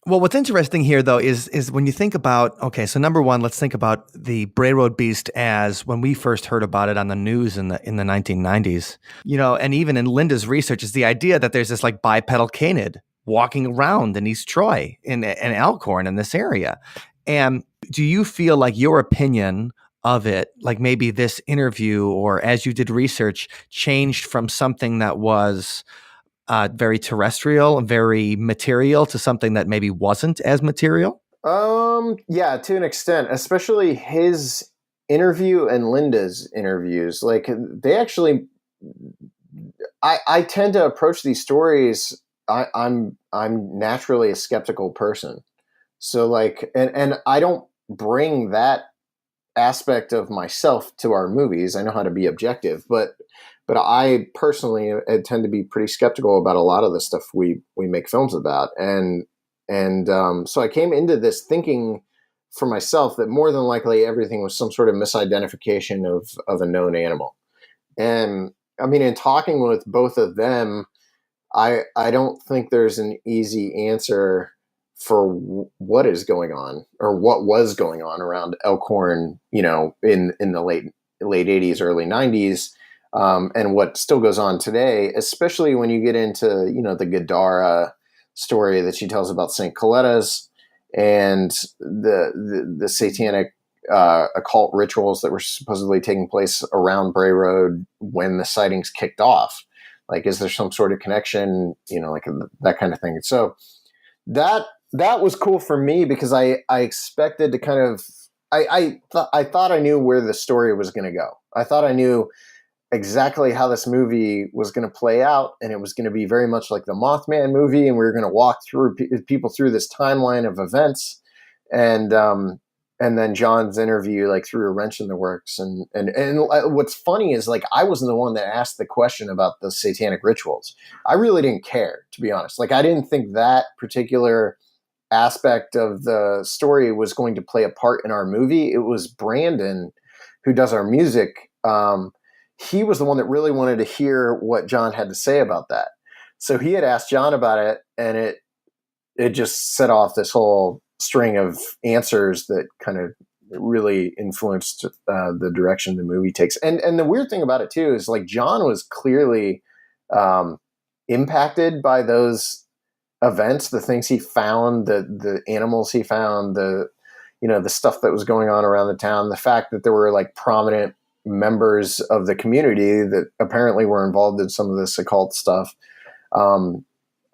[SPEAKER 3] Well, what's interesting here, though, is when you think about, okay, so number one, let's think about the Bray Road Beast as when we first heard about it on the news in the 1990s, and even in Linda's research is the idea that there's this like bipedal canid walking around in East Troy in Elkhorn in this area. And do you feel like your opinion of it, like maybe this interview or as you did research, changed from something that was very terrestrial, very material to something that maybe wasn't as material?
[SPEAKER 4] Yeah, to an extent, especially his interview and Linda's interviews. Like, they actually, I tend to approach these stories. I'm naturally a skeptical person. So like, and I don't bring that aspect of myself to our movies. I know how to be objective, but I personally tend to be pretty skeptical about a lot of the stuff we make films about. And so I came into this thinking for myself that more than likely everything was some sort of misidentification of a known animal. And I mean, in talking with both of them, I don't think there's an easy answer for what is going on or what was going on around Elkhorn, in the late 80s, early 90s. And what still goes on today, especially when you get into, the Gadara story that she tells about St. Coletta's and the satanic occult rituals that were supposedly taking place around Bray Road when the sightings kicked off. Like, is there some sort of connection, like that kind of thing. So that was cool for me because I expected to kind of, I thought I knew where the story was going to go. I thought I knew exactly how this movie was going to play out, and it was going to be very much like the Mothman movie, and we were going to walk through people through this timeline of events, And then John's interview like threw a wrench in the works. And what's funny is like I wasn't the one that asked the question about the satanic rituals. I really didn't care, to be honest. Like I didn't think that particular aspect of the story was going to play a part in our movie. It was Brandon, who does our music. He was the one that really wanted to hear what John had to say about that. So he had asked John about it, and it just set off this whole string of answers that kind of really influenced the direction the movie takes. And the weird thing about it too is like John was clearly impacted by those events, the things he found, the animals he found, the stuff that was going on around the town, the fact that there were like prominent members of the community that apparently were involved in some of this occult stuff.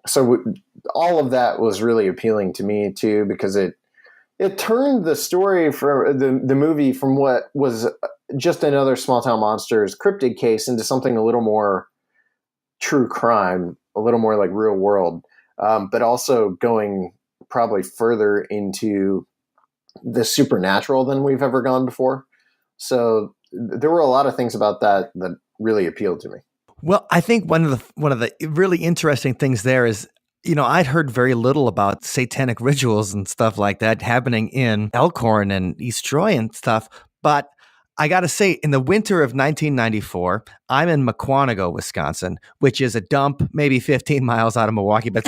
[SPEAKER 4] So all of that was really appealing to me too, because it turned the story for the movie from what was just another small town monsters cryptid case into something a little more true crime, a little more like real world, but also going probably further into the supernatural than we've ever gone before. So there were a lot of things about that really appealed to me.
[SPEAKER 3] Well, I think one of the really interesting things there is, I'd heard very little about satanic rituals and stuff like that happening in Elkhorn and East Troy and stuff. But I got to say, in the winter of 1994, I'm in Mukwonago, Wisconsin, which is a dump, maybe 15 miles out of Milwaukee, but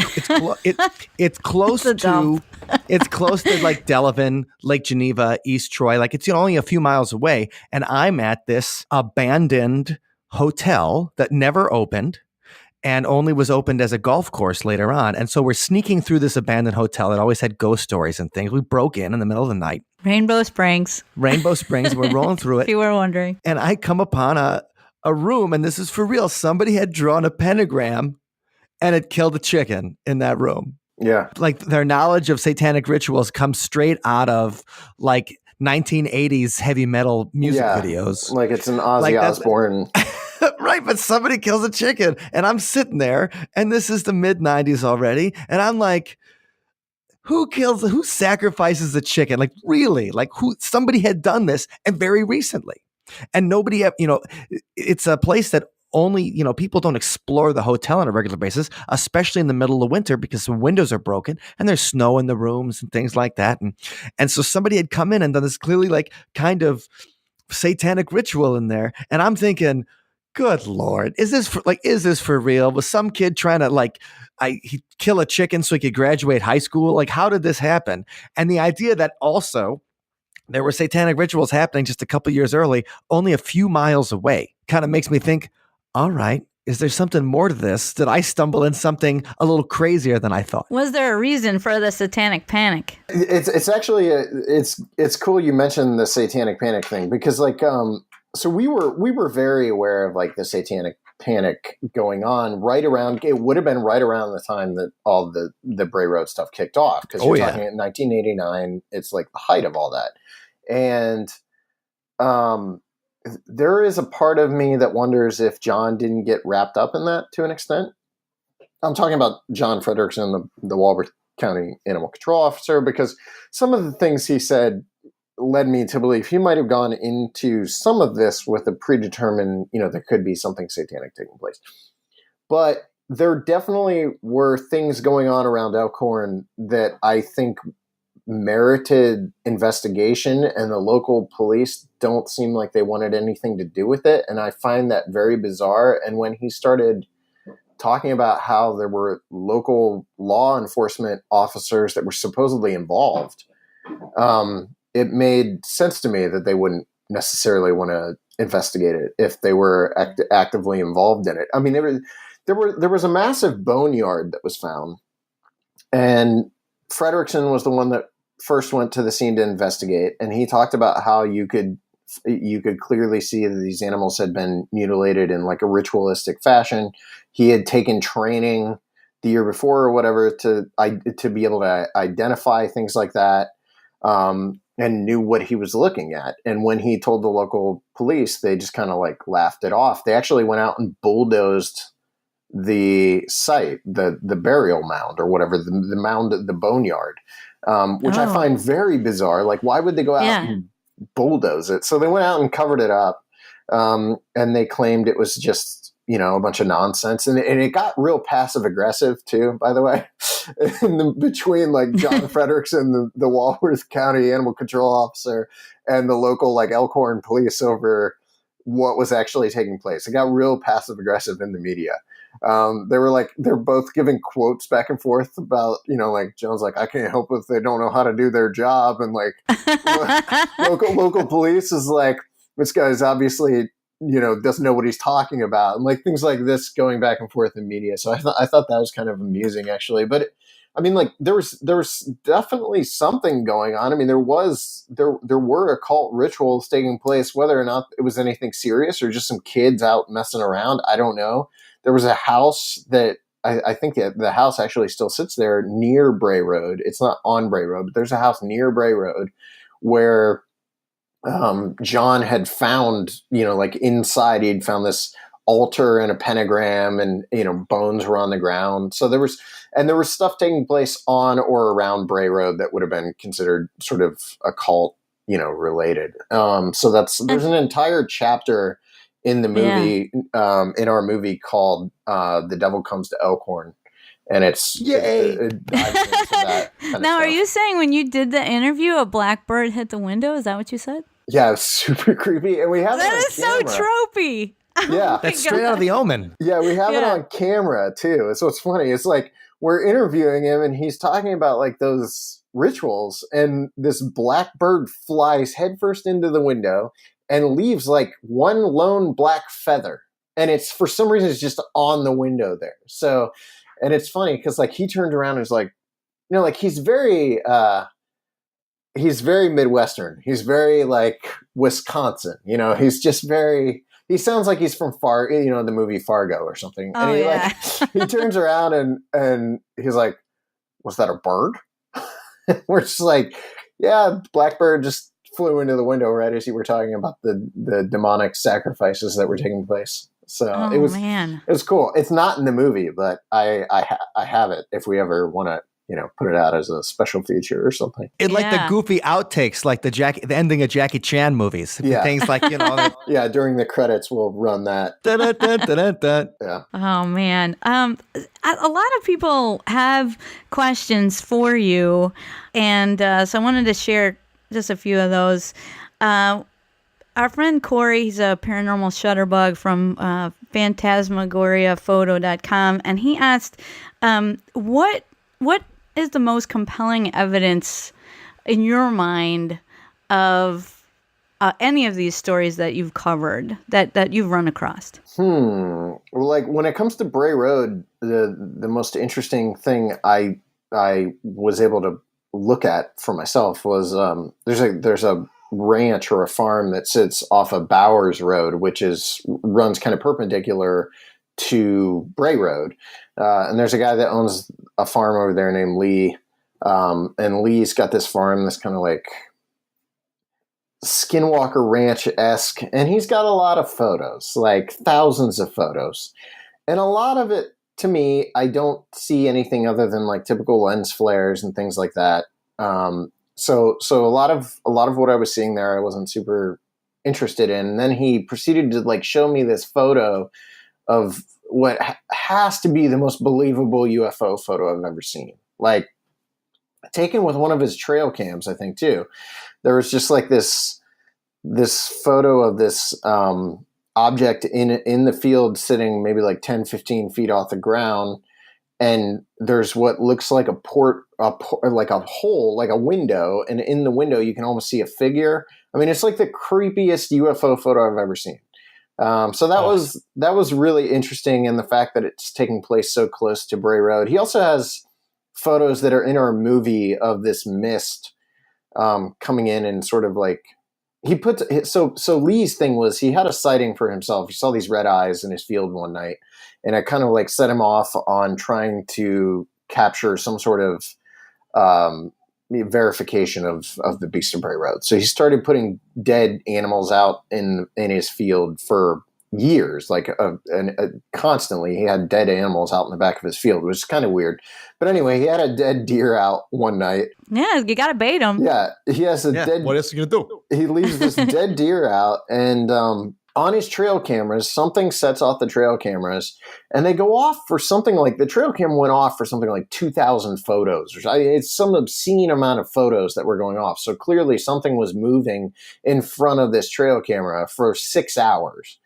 [SPEAKER 3] it's close to it's close to like Delavan, Lake Geneva, East Troy. Like it's only a few miles away, and I'm at this abandoned hotel that never opened and only was opened as a golf course later on. And so we're sneaking through this abandoned hotel that always had ghost stories and things. We broke in the middle of the night.
[SPEAKER 5] Rainbow Springs.
[SPEAKER 3] We're rolling through it.
[SPEAKER 5] If you were wondering.
[SPEAKER 3] And I come upon a room, and this is for real. Somebody had drawn a pentagram and had killed a chicken in that room.
[SPEAKER 4] Yeah.
[SPEAKER 3] Like their knowledge of satanic rituals comes straight out of like 1980s heavy metal music videos.
[SPEAKER 4] Like it's an Ozzy Osbourne.
[SPEAKER 3] Right, but somebody kills a chicken, and I'm sitting there, and this is the mid-90s already, and I'm like, who sacrifices a chicken? Like, really? Like, somebody had done this, and very recently. And nobody, it's a place that only, people don't explore the hotel on a regular basis, especially in the middle of winter because the windows are broken, and there's snow in the rooms and things like that. And so somebody had come in and done this clearly, like, kind of satanic ritual in there, and I'm thinking, good Lord, is this for real? Was some kid trying to he kill a chicken so he could graduate high school? Like, how did this happen? And the idea that also there were satanic rituals happening just a couple years early, only a few miles away, kind of makes me think, all right, is there something more to this? Did I stumble in something a little crazier than I thought?
[SPEAKER 5] Was there a reason for the satanic panic?
[SPEAKER 4] It's actually it's cool you mentioned the satanic panic thing, because so we were very aware of like the satanic panic going on right around. It would have been right around the time that all the Bray Road stuff kicked off, because you're talking in 1989. It's like the height of all that, and there is a part of me that wonders if John didn't get wrapped up in that to an extent. I'm talking about John Frederickson, the Walworth County Animal Control Officer, because some of the things he said led me to believe he might have gone into some of this with a predetermined, there could be something satanic taking place. But there definitely were things going on around Elkhorn that I think merited investigation, and the local police don't seem like they wanted anything to do with it. And I find that very bizarre. And when he started talking about how there were local law enforcement officers that were supposedly involved, it made sense to me that they wouldn't necessarily want to investigate it if they were actively involved in it. I mean, there was a massive boneyard that was found, and Frederickson was the one that first went to the scene to investigate. And he talked about how you could clearly see that these animals had been mutilated in like a ritualistic fashion. He had taken training the year before or whatever to be able to identify things like that. And knew what he was looking at. And when he told the local police, they just kind of like laughed it off. They actually went out and bulldozed the site, the burial mound or whatever, the mound, the boneyard. which I find very bizarre. Like, why would they go out and bulldoze it? So they went out and covered it up, and they claimed it was just, a bunch of nonsense. And it got real passive aggressive too, by the way, between like John Frederickson, the Walworth County Animal Control Officer, and the local like Elkhorn police over what was actually taking place. It got real passive aggressive in the media. They're both giving quotes back and forth about, like John's like, I can't help if they don't know how to do their job. And like local police is like, this guy's obviously, doesn't know what he's talking about, and like things like this going back and forth in media. So I thought that was kind of amusing, actually. But there was definitely something going on. I mean, there were occult rituals taking place, whether or not it was anything serious or just some kids out messing around. I don't know. There was a house that I think that the house actually still sits there near Bray Road. It's not on Bray Road, but there's a house near Bray Road where John had found, like inside he'd found this altar and a pentagram, and, bones were on the ground. So there was stuff taking place on or around Bray Road that would have been considered sort of occult, related. So there's an entire chapter in the movie, in our movie called The Devil Comes to Elkhorn. And it's it dives into that kind of
[SPEAKER 5] now,
[SPEAKER 4] stuff.
[SPEAKER 5] are you saying when you did the interview, a blackbird hit the window? Is that what you said?
[SPEAKER 4] Yeah, it was super creepy. And we have
[SPEAKER 5] That
[SPEAKER 4] it on
[SPEAKER 5] is so
[SPEAKER 4] camera.
[SPEAKER 5] tropey.
[SPEAKER 4] Yeah.
[SPEAKER 3] That's straight out of The Omen.
[SPEAKER 4] Yeah, we have it on camera too. So it's funny. It's like we're interviewing him and he's talking about like those rituals, and this blackbird flies headfirst into the window and leaves like one lone black feather. And it's, for some reason, it's just on the window there. So, and it's funny because like he turned around and was like, like he's very Midwestern. He's very like Wisconsin, he's just very, he sounds like he's from the movie Fargo or something.
[SPEAKER 5] Oh,
[SPEAKER 4] and he turns around and he's like, was that a bird? We're just like, yeah, blackbird just flew into the window right as you were talking about the demonic sacrifices that were taking place. So it was cool. It's not in the movie, but I have it if we ever want to, put it out as a special feature or something.
[SPEAKER 3] It like the goofy outtakes, like the ending of Jackie Chan movies.
[SPEAKER 4] Yeah.
[SPEAKER 3] Things like,
[SPEAKER 4] yeah, during the credits, we'll run that. Yeah.
[SPEAKER 5] Oh, man. A lot of people have questions for you. And so I wanted to share just a few of those. Our friend Corey, he's a paranormal shutterbug from phantasmagoriaphoto.com. And he asked, what is the most compelling evidence in your mind of any of these stories that you've covered, that you've run across?
[SPEAKER 4] Well, like when it comes to Bray Road, the most interesting thing I was able to look at for myself was there's a ranch or a farm that sits off of Bowers Road, which runs kind of perpendicular to Bray Road. And there's a guy that owns a farm over there named Lee. And Lee's got this farm that's kind of like Skinwalker Ranch-esque. And he's got a lot of photos, like thousands of photos. And a lot of it, to me, I don't see anything other than like typical lens flares and things like that. So a lot of what I was seeing there, I wasn't super interested in. And then he proceeded to like show me this photo of what has to be the most believable UFO photo I've ever seen. Like taken with one of his trail cams, I think too. There was just like this photo of this object in the field sitting maybe like 10, 15 feet off the ground. And there's what looks like a hole, like a window. And in the window, you can almost see a figure. I mean, it's like the creepiest UFO photo I've ever seen. So that was really interesting, and the fact that it's taking place so close to Bray Road. He also has photos that are in our movie of this mist coming in and sort of like so Lee's thing was he had a sighting for himself. He saw these red eyes in his field one night, and it kind of like set him off on trying to capture some sort of verification of the Beast of Bray Road. So he started putting dead animals out in his field for years, like constantly. He had dead animals out in the back of his field, which is kind of weird. But anyway, he had a dead deer out one night.
[SPEAKER 5] Yeah, you got to bait them.
[SPEAKER 4] Yeah, he has a dead.
[SPEAKER 6] What else are you gonna do?
[SPEAKER 4] He leaves this dead deer out, and on his trail cameras, something sets off the trail cameras, and they go off for something like, the trail camera went off for something like 2,000 photos. It's some obscene amount of photos that were going off. So clearly something was moving in front of this trail camera for 6 hours.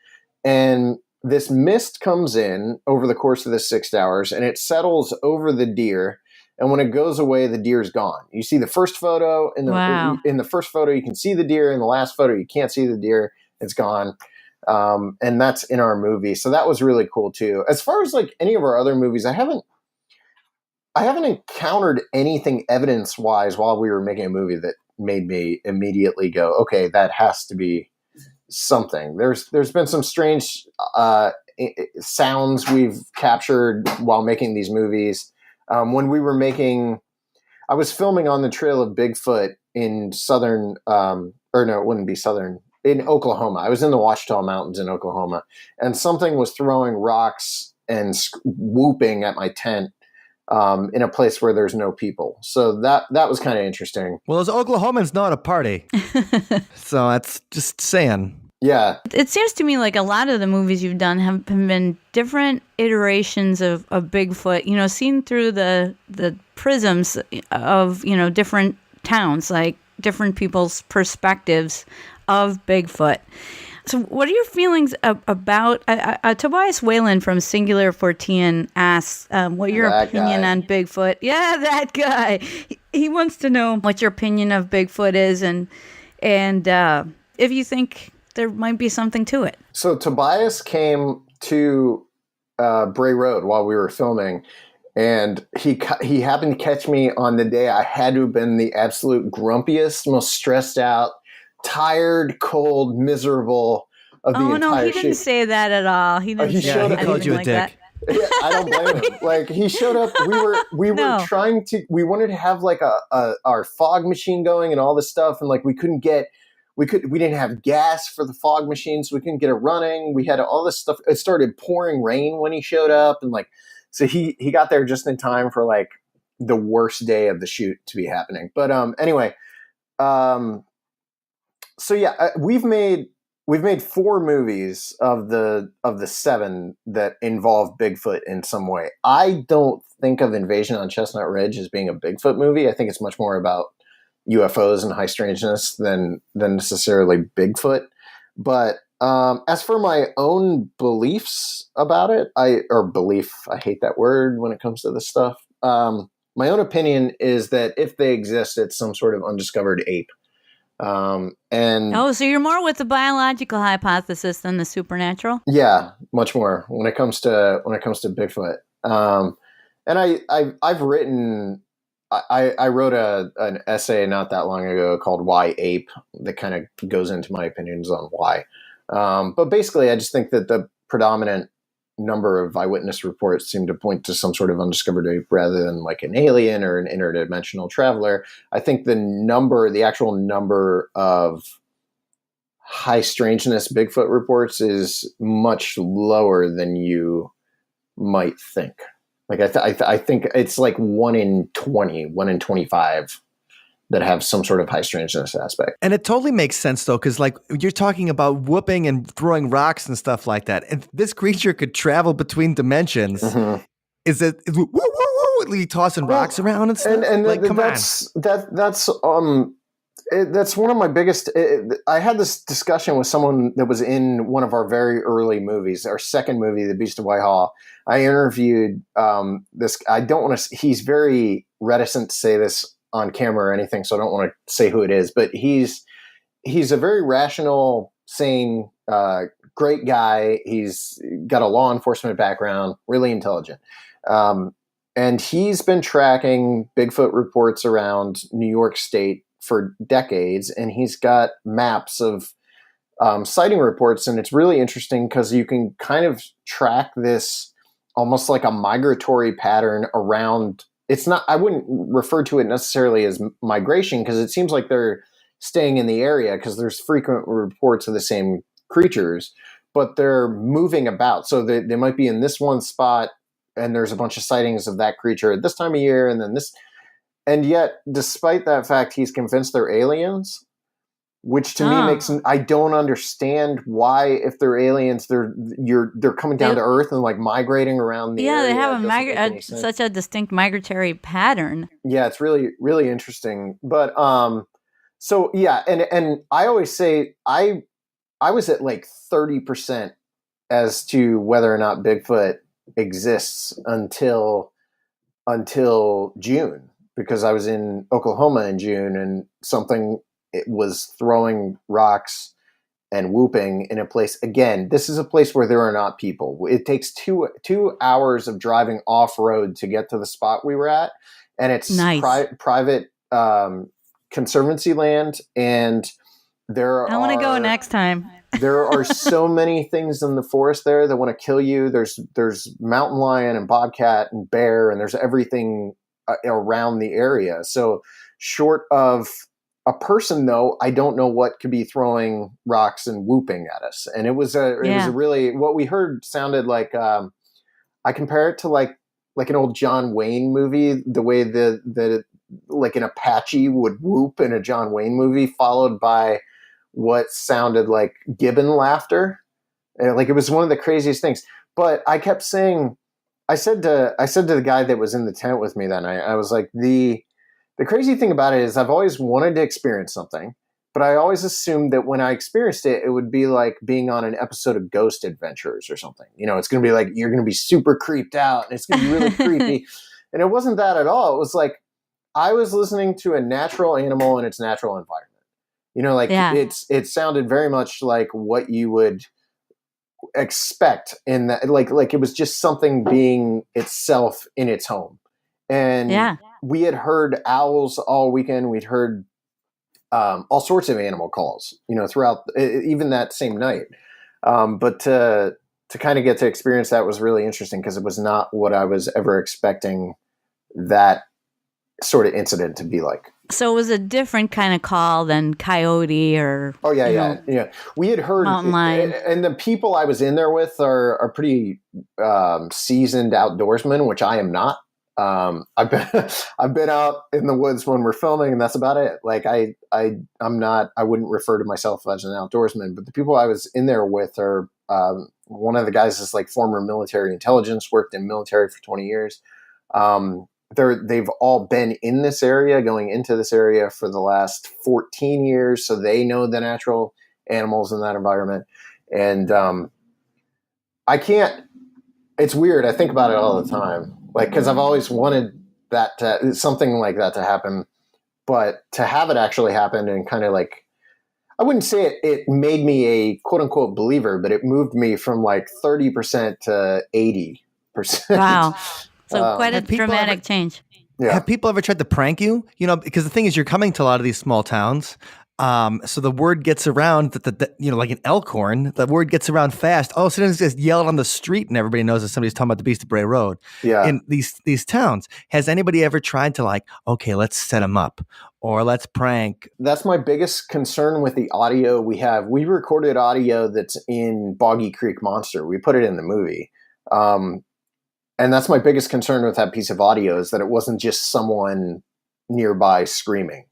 [SPEAKER 4] And this mist comes in over the course of the 6 hours, and it settles over the deer. And when it goes away, the deer's gone. You see the first photo. In the first photo, you can see the deer. In the last photo, you can't see the deer. It's gone. And that's in our movie. So that was really cool too. As far as like any of our other movies, I haven't encountered anything evidence wise while we were making a movie that made me immediately go, okay, that has to be something. There's been some strange sounds we've captured while making these movies. When we were I was filming on the trail of Bigfoot in southern, it wouldn't be southern, in Oklahoma. I was in the Ouachita Mountains in Oklahoma, and something was throwing rocks and whooping at my tent in a place where there's no people. So that was kind of interesting.
[SPEAKER 3] Well, those Oklahomans know how to party. So that's just saying.
[SPEAKER 4] Yeah.
[SPEAKER 5] It seems to me like a lot of the movies you've done have been different iterations of Bigfoot, seen through the prisms of, different towns, like different people's perspectives of Bigfoot. So what are your feelings about Tobias Whalen from Singular Fortean asks what your opinion on Bigfoot? Yeah, that guy. He wants to know what your opinion of Bigfoot is, and if you think there might be something to it.
[SPEAKER 4] So Tobias came to Bray Road while we were filming, and he happened to catch me on the day I had to have been the absolute grumpiest, most stressed out, tired, cold, miserable of the entire shoot.
[SPEAKER 5] Oh no, he didn't say that at all. He didn't.
[SPEAKER 3] He called you a dick.
[SPEAKER 4] Yeah, I don't blame him. Like, he showed up. We were trying to. We wanted to have like our fog machine going and all this stuff, and like we didn't have gas for the fog machine, so we couldn't get it running. We had all this stuff. It started pouring rain when he showed up, and like, so he got there just in time for like the worst day of the shoot to be happening. But anyway, so yeah, we've made 4 movies of the 7 that involve Bigfoot in some way. I don't think of Invasion on Chestnut Ridge as being a Bigfoot movie. I think it's much more about UFOs and high strangeness than necessarily Bigfoot. But as for my own beliefs about it, I hate that word when it comes to this stuff. My own opinion is that if they exist, it's some sort of undiscovered ape. So
[SPEAKER 5] you're more with the biological hypothesis than the supernatural?
[SPEAKER 4] Yeah, much more when it comes to Bigfoot. And I've written. I wrote an essay not that long ago called "Why Ape" that kind of goes into my opinions on why. But basically, I just think that the predominant number of eyewitness reports seem to point to some sort of undiscovered ape rather than like an alien or an interdimensional traveler. I think the actual number of high strangeness Bigfoot reports is much lower than you might think. Like I think it's like 1 in 20, 1 in 25 that have some sort of high strangeness aspect.
[SPEAKER 3] And it totally makes sense though, because like you're talking about whooping and throwing rocks and stuff like that, and this creature could travel between dimensions. Mm-hmm. Is it woo, woo, woo, tossing rocks around and stuff?
[SPEAKER 4] And
[SPEAKER 3] like,
[SPEAKER 4] that's one of my biggest. I had this discussion with someone that was in one of our very early movies, our second movie, The Beast of Whitehall. I interviewed this. I don't want to. He's very reticent to say this on camera or anything, so I don't want to say who it is. But he's a very rational, sane, great guy. He's got a law enforcement background, really intelligent. And he's been tracking Bigfoot reports around New York State for decades, and he's got maps of sighting reports. And it's really interesting because you can kind of track this almost like a migratory pattern around. It's not, I wouldn't refer to it necessarily as migration because it seems like they're staying in the area because there's frequent reports of the same creatures. but they're moving about. So they might be in this one spot, and there's a bunch of sightings of that creature at this time of year, and then this. And yet, despite that fact, he's convinced they're aliens, which to me makes, I don't understand why, if they're aliens, they're coming down to Earth and like migrating around the area.
[SPEAKER 5] They have such a distinct migratory pattern.
[SPEAKER 4] Yeah, it's really, really interesting. But so yeah, and I always say I was at like 30% as to whether or not Bigfoot exists until June, because I was in Oklahoma in June, and it was throwing rocks and whooping in a place. Again, this is a place where there are not people. It takes two hours of driving off road to get to the spot we were at, and it's
[SPEAKER 5] nice.
[SPEAKER 4] Private conservancy land. And
[SPEAKER 5] I want to go next time.
[SPEAKER 4] There are so many things in the forest there that want to kill you. There's mountain lion and bobcat and bear, and there's everything around the area. So short of a person, though, I don't know what could be throwing rocks and whooping at us. And it was a really, what we heard sounded like, I compare it to like an old John Wayne movie, the way that like an Apache would whoop in a John Wayne movie, followed by what sounded like gibbon laughter. And like, it was one of the craziest things. But I kept saying, I said to the guy that was in the tent with me that night, I was like, the crazy thing about it is I've always wanted to experience something, but I always assumed that when I experienced it, it would be like being on an episode of Ghost Adventures or something. You know, it's going to be like, you're going to be super creeped out, and it's going to be really creepy. And it wasn't that at all. It was like, I was listening to a natural animal in its natural environment. You know, like it sounded very much like what you would expect in that, like it was just something being itself in its home. And we had heard owls all weekend. We'd heard all sorts of animal calls, you know, throughout even that same night. But to kind of get to experience that was really interesting, because it was not what I was ever expecting that sort of incident to be like.
[SPEAKER 5] So it was a different kind of call than coyote or
[SPEAKER 4] yeah. We had heard
[SPEAKER 5] mountain lion.
[SPEAKER 4] And the people I was in there with are pretty seasoned outdoorsmen, which I am not. I've been out in the woods when we're filming, and that's about it. Like I'm not, I wouldn't refer to myself as an outdoorsman, but the people I was in there with are, one of the guys is like former military intelligence, worked in military for 20 years. They've all been in this area, going into this area for the last 14 years. So they know the natural animals in that environment. And, it's weird. I think about it all the time. Like, cause I've always wanted something like that to happen, but to have it actually happen and kind of like, I wouldn't say it made me a quote unquote believer, but it moved me from like 30% to 80%.
[SPEAKER 5] Wow. So quite a dramatic change.
[SPEAKER 3] Yeah. Have people ever tried to prank you? You know, because the thing is, you're coming to a lot of these small towns. So the word gets around that you know, like in Elkhorn, the word gets around fast. Oh, so it's just yelled on the street, and everybody knows that somebody's talking about the Beast of Bray Road.
[SPEAKER 4] Yeah.
[SPEAKER 3] In these towns, has anybody ever tried to like, okay, let's set them up, or let's prank?
[SPEAKER 4] That's my biggest concern with the audio we have. We recorded audio that's in Boggy Creek Monster. We put it in the movie. And that's my biggest concern with that piece of audio, is that it wasn't just someone nearby screaming.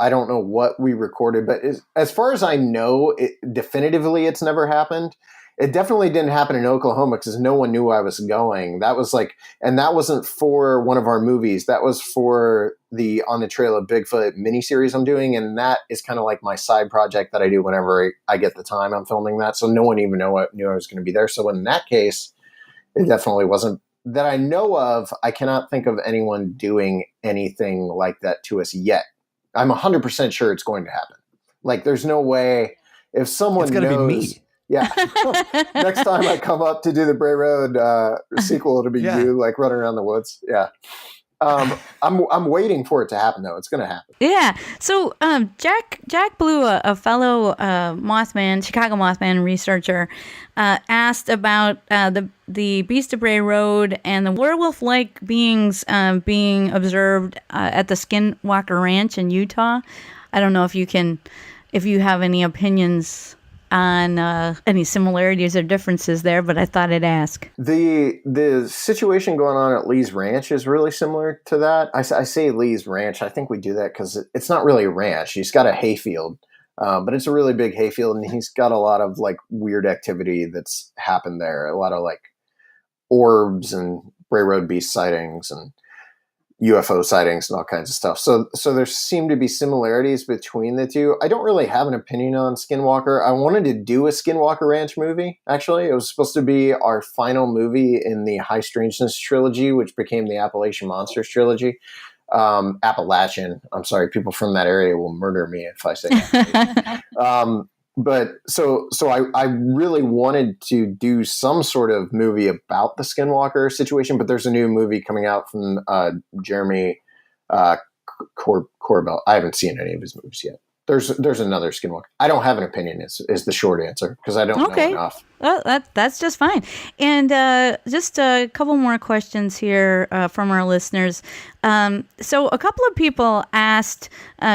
[SPEAKER 4] I don't know what we recorded, but as far as I know, definitively it's never happened. It definitely didn't happen in Oklahoma because no one knew I was going. That was like, and that wasn't for one of our movies. That was for the On the Trail of Bigfoot miniseries I'm doing. And that is kind of like my side project that I do whenever I get the time. I'm filming that. So no one even knew I was going to be there. So in that case, it definitely wasn't that I know of. I cannot think of anyone doing anything like that to us yet. I'm 100% sure it's going to happen. Like, there's no way if someone knows. It's going to be me. Yeah. Next time I come up to do the Bray Road sequel, it'll be you like running around the woods. Yeah. I'm waiting for it to happen though. It's going to happen.
[SPEAKER 5] Yeah. So Jack Blue, a fellow Mothman, Chicago Mothman researcher, asked about the Beast of Bray Road and the werewolf-like beings being observed at the Skinwalker Ranch in Utah. I don't know if you have any opinions on any similarities or differences there, but I thought I'd ask.
[SPEAKER 4] The situation going on at Lee's Ranch is really similar to that. I say Lee's Ranch. I think we do that because it's not really a ranch. He's got a hayfield, but it's a really big hayfield, and he's got a lot of like weird activity that's happened there. A lot of like orbs and Bray Road Beast sightings and UFO sightings and all kinds of stuff. So there seem to be similarities between the two. I don't really have an opinion on Skinwalker. I wanted to do a Skinwalker Ranch movie, actually. It was supposed to be our final movie in the High Strangeness trilogy, which became the Appalachian Monsters trilogy. Appalachian. I'm sorry, people from that area will murder me if I say that. But so I really wanted to do some sort of movie about the Skinwalker situation, but there's a new movie coming out from Jeremy Corbell. I haven't seen any of his movies yet. There's another Skinwalker. I don't have an opinion is the short answer because I don't know enough.
[SPEAKER 5] Well, that's just fine. And just a couple more questions here from our listeners. So a couple of people asked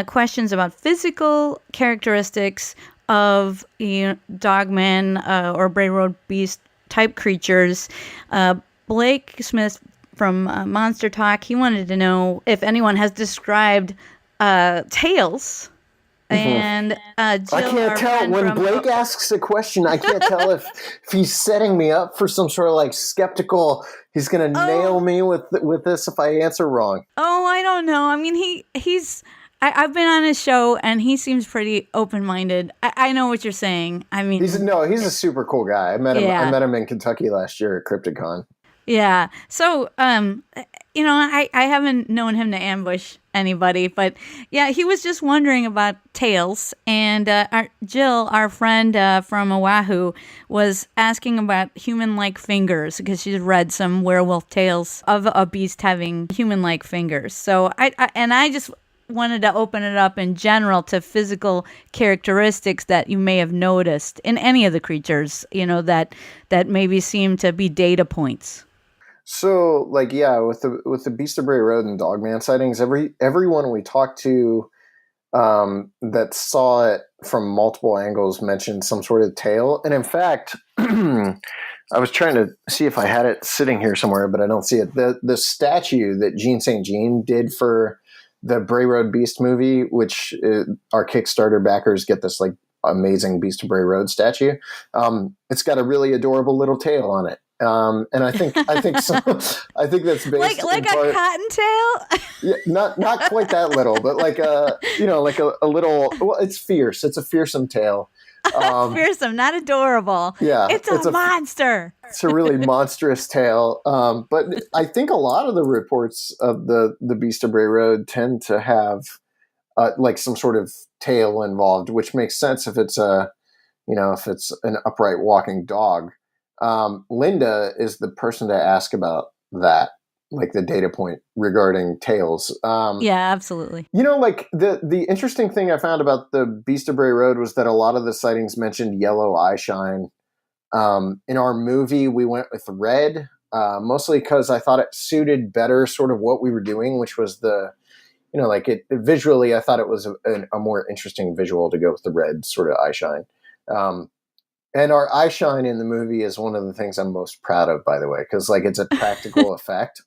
[SPEAKER 5] questions about physical characteristics of dogmen or Bray Road Beast type creatures. Blake Smith from Monster Talk, he wanted to know if anyone has described tails. And Jill,
[SPEAKER 4] I can't tell when Blake asks a question. I can't tell if he's setting me up for some sort of like skeptical. He's gonna nail me with this if I answer wrong.
[SPEAKER 5] Oh, I don't know. I mean, he's. I've been on his show, and he seems pretty open-minded. I know what you're saying. I mean, he's
[SPEAKER 4] a super cool guy. I met him. I met him in Kentucky last year at CryptidCon.
[SPEAKER 5] Yeah. So, I haven't known him to ambush anybody, but yeah, he was just wondering about tails. And Jill, our friend from Oahu, was asking about human-like fingers because she's read some werewolf tales of a beast having human-like fingers. So I just wanted to open it up in general to physical characteristics that you may have noticed in any of the creatures, that maybe seem to be data points.
[SPEAKER 4] So, with the Beast of Bray Road and Dogman sightings, everyone we talked to that saw it from multiple angles mentioned some sort of tail. And in fact, I was trying to see if I had it sitting here somewhere, but I don't see it. The statue that Gene St. Jean did for the Bray Road Beast movie, which our Kickstarter backers get this like amazing Beast of Bray Road statue. It's got a really adorable little tail on it. And I think so. I think that's based
[SPEAKER 5] like a cottontail.
[SPEAKER 4] Yeah, not quite that little, but like a little. Well, it's fierce. It's a fearsome tail.
[SPEAKER 5] Fearsome, not adorable.
[SPEAKER 4] Yeah,
[SPEAKER 5] it's a monster.
[SPEAKER 4] It's a really monstrous tail. But I think a lot of the reports of the Beast of Bray Road tend to have like some sort of tail involved, which makes sense if it's if it's an upright walking dog. Linda is the person to ask about that, like the data point regarding tails.
[SPEAKER 5] Yeah, absolutely.
[SPEAKER 4] Like the interesting thing I found about the Beast of Bray Road was that a lot of the sightings mentioned yellow eye shine. In our movie, we went with red, mostly because I thought it suited better sort of what we were doing, which was visually, I thought it was a more interesting visual to go with the red sort of eye shine. And our eye shine in the movie is one of the things I'm most proud of, by the way, because it's a practical effect,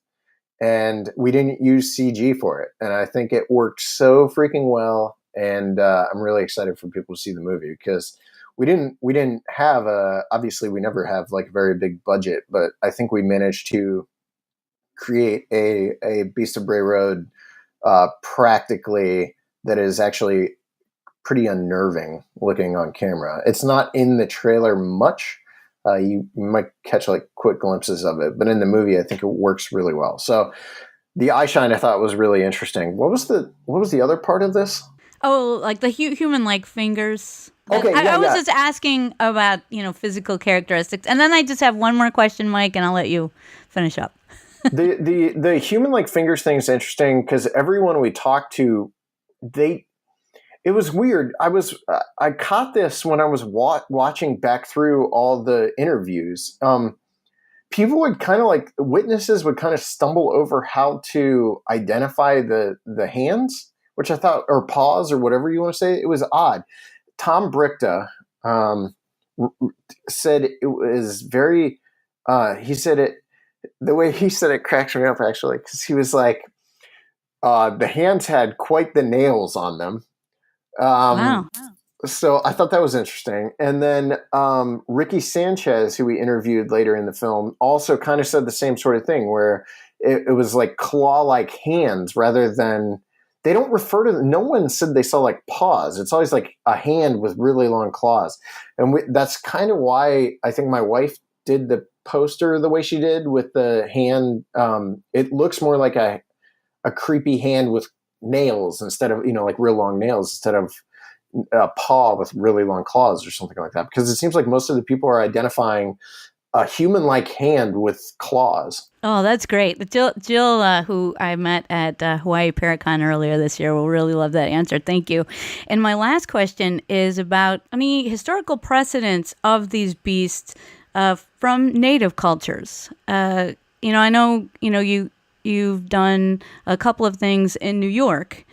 [SPEAKER 4] and we didn't use CG for it, and I think it worked so freaking well. And I'm really excited for people to see the movie because we didn't have obviously we never have like a very big budget, but I think we managed to create a Beast of Bray Road practically that is actually pretty unnerving looking on camera. It's not in the trailer much. You might catch like quick glimpses of it, but in the movie, I think it works really well. So the eye shine I thought was really interesting. What was the other part of this?
[SPEAKER 5] Oh, like the human-like fingers.
[SPEAKER 4] Okay,
[SPEAKER 5] I was just asking about, physical characteristics. And then I just have one more question, Mike, and I'll let you finish up.
[SPEAKER 4] The human-like fingers thing is interesting because everyone we talked to, it was weird. I caught this when I was watching back through all the interviews. People would witnesses would kind of stumble over how to identify the hands, which I thought, or paws or whatever you want to say. It was odd. Tom Brichta, said it was very. He said it the way he said it cracks me up actually, because he was like, the hands had quite the nails on them.
[SPEAKER 5] Wow.
[SPEAKER 4] So I thought that was interesting. And then Ricky Sanchez, who we interviewed later in the film, also kind of said the same sort of thing, where it was like claw-like hands rather than, they don't refer to, no one said they saw like paws. It's always like a hand with really long claws. And that's kind of why I think my wife did the poster the way she did with the hand. It looks more like a creepy hand with nails instead of, like real long nails, instead of a paw with really long claws or something like that, because it seems like most of the people are identifying a human-like hand with claws.
[SPEAKER 5] Oh, that's great. Jill, who I met at Hawaii Paracon earlier this year, will really love that answer. Thank you. And my last question is about any historical precedents of these beasts from native cultures. I know, you've done a couple of things in New York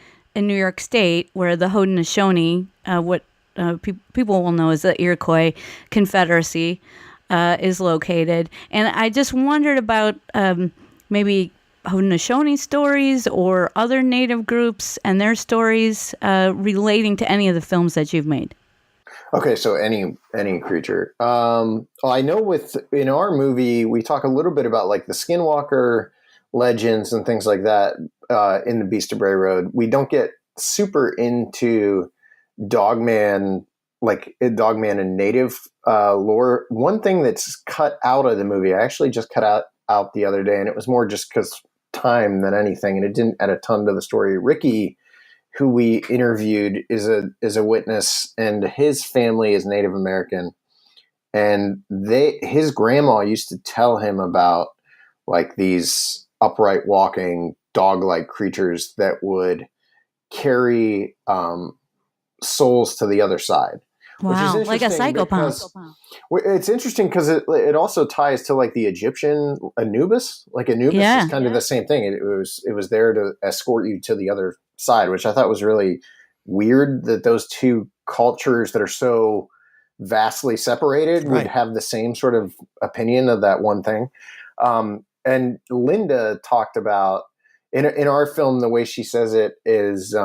[SPEAKER 5] State, where the Haudenosaunee, what people will know as the Iroquois Confederacy, is located. And I just wondered about maybe Haudenosaunee stories or other native groups and their stories relating to any of the films that you've made.
[SPEAKER 4] Okay, so any creature. I know in our movie, we talk a little bit about like the Skinwalker legends and things like that in the Beast of Bray Road. We don't get super into Dogman and native lore. One thing that's cut out of the movie, I actually just cut out the other day, and it was more just because time than anything, and it didn't add a ton to the story. Ricky, who we interviewed, is a witness, and his family is Native American, and his grandma used to tell him about like these upright walking dog-like creatures that would carry souls to the other side.
[SPEAKER 5] Wow, like a psychopath.
[SPEAKER 4] It's interesting because it also ties to like the Egyptian Anubis. Like Anubis is kind of the same thing. It was there to escort you to the other side, which I thought was really weird that those two cultures that are so vastly separated would have the same sort of opinion of that one thing. And Linda talked about in our film, the way she says it is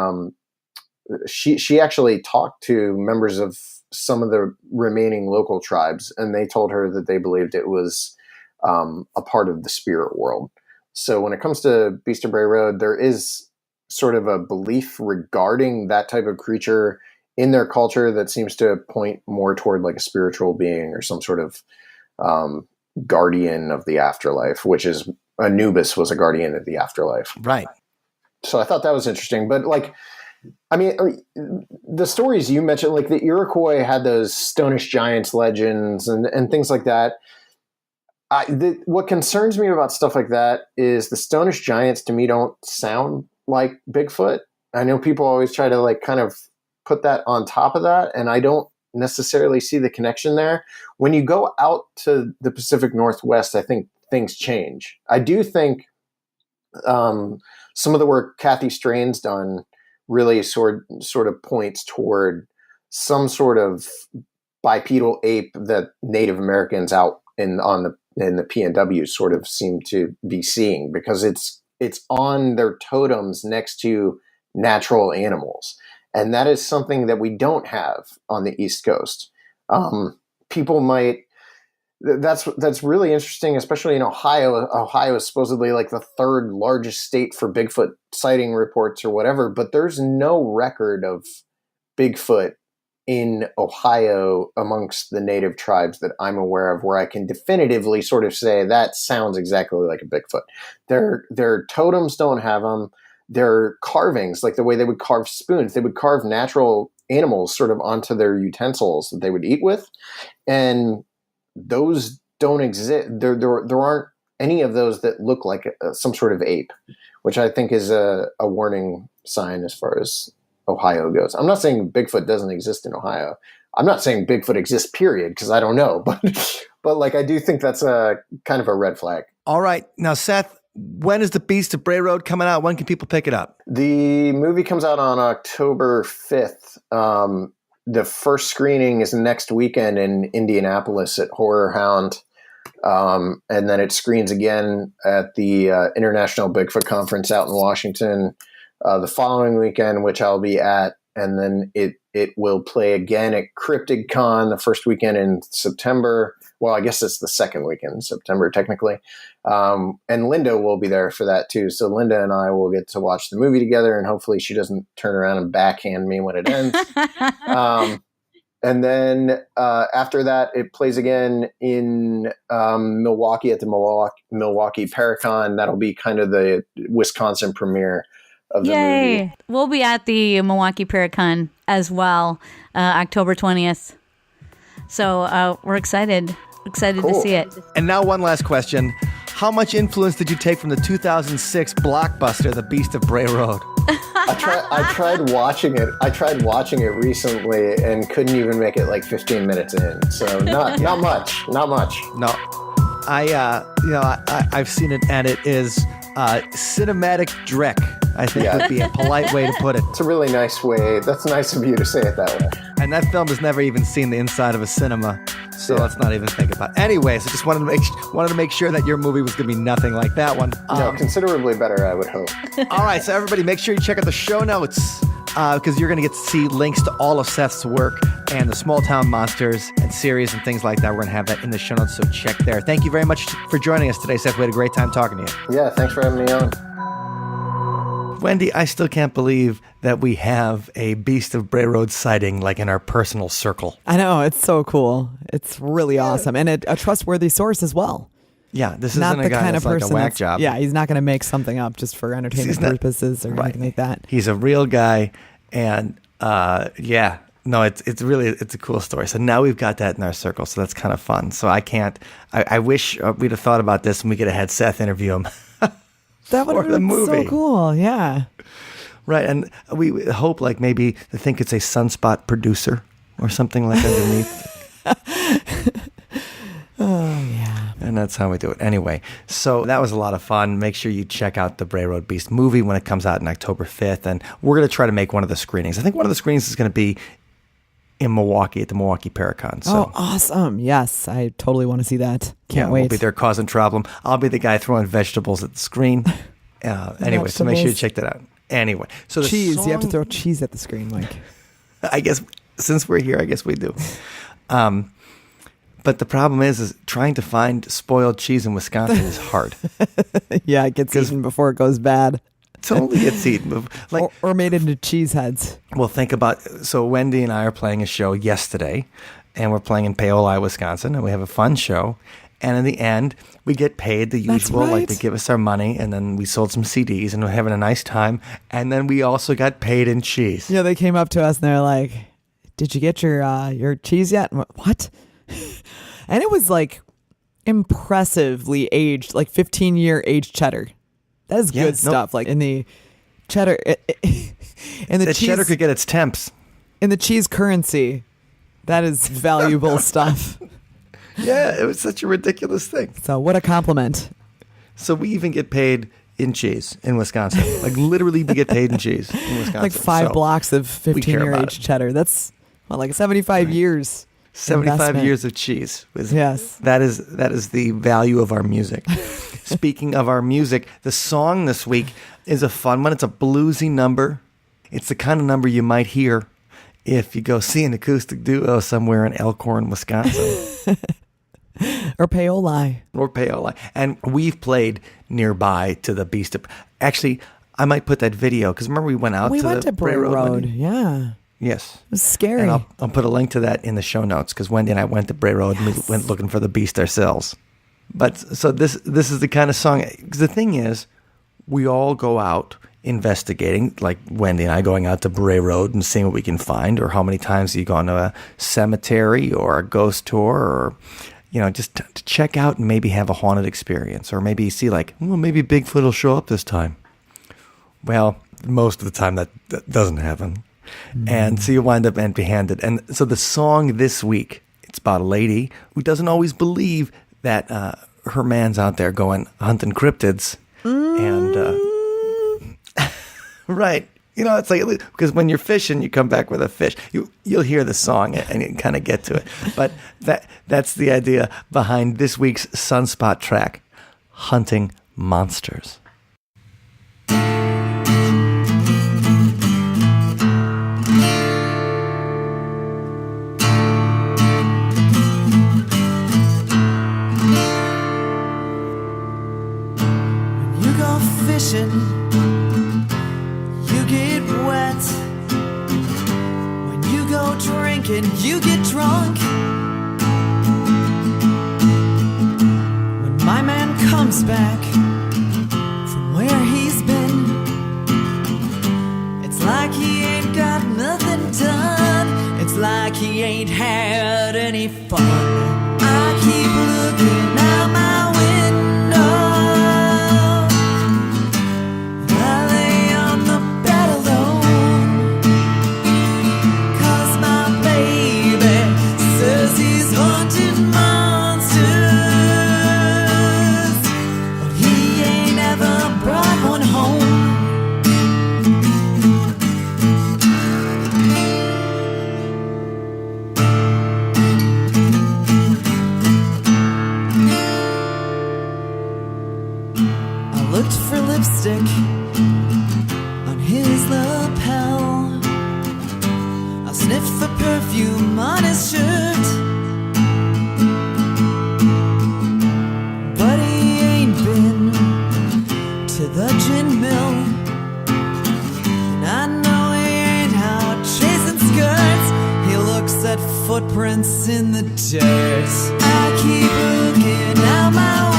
[SPEAKER 4] she actually talked to members of some of the remaining local tribes, and they told her that they believed it was a part of the spirit world. So when it comes to Beast of Bray Road, there is sort of a belief regarding that type of creature in their culture that seems to point more toward like a spiritual being or some sort of guardian of the afterlife, which is Anubis was a guardian of the afterlife.
[SPEAKER 3] Right.
[SPEAKER 4] So I thought that was interesting. But like, I mean, the stories you mentioned, like the Iroquois had those Stonish Giants legends and things like that. What concerns me about stuff like that is the Stonish Giants to me don't sound like Bigfoot. I know people always try to like kind of put that on top of that, and I don't necessarily see the connection there. When you go out to the Pacific Northwest, I think things change. I do think some of the work Kathy Strain's done really sort of points toward some sort of bipedal ape that Native Americans out in the PNW sort of seem to be seeing, because it's on their totems next to natural animals. And that is something that we don't have on the East Coast. People might, that's really interesting, especially in Ohio. Ohio is supposedly like the third largest state for Bigfoot sighting reports or whatever, but there's no record of Bigfoot in Ohio amongst the native tribes that I'm aware of, where I can definitively sort of say that sounds exactly like a Bigfoot. Their totems don't have them. Their carvings, like the way they would carve spoons, they would carve natural animals sort of onto their utensils that they would eat with. And those don't exist. There aren't any of those that look like some sort of ape, which I think is a warning sign as far as Ohio goes. I'm not saying Bigfoot doesn't exist in Ohio. I'm not saying Bigfoot exists, period, because I don't know. But like, I do think that's a kind of a red flag.
[SPEAKER 3] All right. Now, Seth, when is The Beast of Bray Road coming out? When can people pick it up?
[SPEAKER 4] The movie comes out on October 5th. the first screening is next weekend in Indianapolis at Horror Hound. And then it screens again at the International Bigfoot Conference out in Washington the following weekend, which I'll be at. And then it will play again at Cryptid Con the first weekend in September. Well, I guess it's the second weekend in September, technically. And Linda will be there for that, too. So Linda and I will get to watch the movie together, and hopefully she doesn't turn around and backhand me when it ends. And then after that, it plays again in Milwaukee at the Milwaukee Paracon. That'll be kind of the Wisconsin premiere of the movie.
[SPEAKER 5] We'll be at the Milwaukee Paracon as well, October 20th. So we're excited to see it.
[SPEAKER 3] And now one last question. How much influence did you take from the 2006 blockbuster, The Beast of Bray Road?
[SPEAKER 4] I tried watching it. I tried watching it recently and couldn't even make it like 15 minutes in. So not much.
[SPEAKER 3] No, I've seen it, and it is cinematic dreck, I think would be a polite way to put it.
[SPEAKER 4] It's a really nice way. That's nice of you to say it that way.
[SPEAKER 3] And that film has never even seen the inside of a cinema, so let's not even think about it. Anyways, I just wanted to make sure that your movie was going to be nothing like that one.
[SPEAKER 4] No, considerably better, I would hope.
[SPEAKER 3] All right, so everybody, make sure you check out the show notes because you're going to get to see links to all of Seth's work and the Small Town Monsters and series and things like that. We're going to have that in the show notes, so check there. Thank you very much for joining us today, Seth. We had a great time talking to you.
[SPEAKER 4] Yeah, thanks for having me on.
[SPEAKER 3] Wendy, I still can't believe that we have a Beast of Bray Road sighting like in our personal circle.
[SPEAKER 2] I know, it's so cool. It's really awesome, and a trustworthy source as well.
[SPEAKER 3] Yeah, this
[SPEAKER 2] not
[SPEAKER 3] isn't
[SPEAKER 2] the
[SPEAKER 3] a guy
[SPEAKER 2] kind
[SPEAKER 3] that's
[SPEAKER 2] of
[SPEAKER 3] like
[SPEAKER 2] person
[SPEAKER 3] a whack job.
[SPEAKER 2] Yeah, he's not going to make something up just for entertainment purposes or anything like that.
[SPEAKER 3] He's a real guy, and it's a cool story. So now we've got that in our circle, so that's kind of fun. So I wish we'd have thought about this and we could have had Seth interview him.
[SPEAKER 2] That would have been so cool, yeah.
[SPEAKER 3] Right, and we hope like maybe they think it's a Sunspot producer or something like underneath.
[SPEAKER 2] Oh, yeah.
[SPEAKER 3] And that's how we do it. Anyway, so that was a lot of fun. Make sure you check out the Bray Road Beast movie when it comes out on October 5th. And we're going to try to make one of the screenings. I think one of the screenings is going to be in Milwaukee at the Milwaukee Paracon. So.
[SPEAKER 2] Oh, awesome. Yes, I totally want to see that. Can't wait.
[SPEAKER 3] We'll be there causing trouble. I'll be the guy throwing vegetables at the screen. Anyway, so make sure you check that out. Anyway, so
[SPEAKER 2] cheese. You have to throw cheese at the screen, Mike.
[SPEAKER 3] I guess since we're here, I guess we do. But the problem is trying to find spoiled cheese in Wisconsin is hard.
[SPEAKER 2] Yeah, it gets eaten before it goes bad.
[SPEAKER 3] It totally gets eaten.
[SPEAKER 2] Or made into cheese heads.
[SPEAKER 3] Well, think about, so Wendy and I are playing a show yesterday, and we're playing in Paoli, Wisconsin, and we have a fun show. And in the end, we get paid the usual, like they give us our money, and then we sold some CDs, and we're having a nice time. And then we also got paid in cheese.
[SPEAKER 2] Yeah, they came up to us and they're like, "Did you get your cheese yet?" And what? And it was like impressively aged, like 15-year aged cheddar. That is good stuff. Like in the cheddar, in the cheese,
[SPEAKER 3] cheddar could get its temps.
[SPEAKER 2] In the cheese currency, that is valuable stuff.
[SPEAKER 3] Yeah, it was such a ridiculous thing.
[SPEAKER 2] So what a compliment.
[SPEAKER 3] So we even get paid in cheese in Wisconsin. Like literally we get paid in cheese in Wisconsin.
[SPEAKER 2] Like 5 blocks of 15-year aged cheddar. That's like 75 years.
[SPEAKER 3] 75
[SPEAKER 2] investment.
[SPEAKER 3] years of cheese.
[SPEAKER 2] Yes.
[SPEAKER 3] That is the value of our music. Speaking of our music, the song this week is a fun one. It's a bluesy number. It's the kind of number you might hear if you go see an acoustic duo somewhere in Elkhorn, Wisconsin.
[SPEAKER 2] Or Paoli.
[SPEAKER 3] And we've played nearby to the Beast of... Actually, I might put that video, because remember we went to
[SPEAKER 2] Bray Road. Yeah.
[SPEAKER 3] Yes.
[SPEAKER 2] It was scary.
[SPEAKER 3] And I'll put a link to that in the show notes, because Wendy and I went to Bray Road and we went looking for the Beast ourselves. But so this is the kind of song... Because the thing is, we all go out investigating, like Wendy and I going out to Bray Road and seeing what we can find, or how many times you go on a cemetery or a ghost tour, or... just to check out and maybe have a haunted experience, or maybe see maybe Bigfoot will show up this time. Well, most of the time that doesn't happen. And so you wind up empty-handed. And so the song this week, it's about a lady who doesn't always believe that her man's out there going hunting cryptids. And, right. it's like, because when you're fishing, you come back with a fish. You'll hear the song and you kind of get to it. But that's the idea behind this week's Sunspot track, Hunting Monsters.
[SPEAKER 2] Fishing, you get wet. When you go drinking, you get drunk. When my man comes back from where he's been, it's like he ain't got nothing done. It's like he ain't had any fun. I keep looking out my window. On his lapel, I sniffed for perfume on his shirt, but he ain't been to the gin mill, and I know he ain't out chasing skirts. He looks at footprints in the dirt. I keep looking out my window.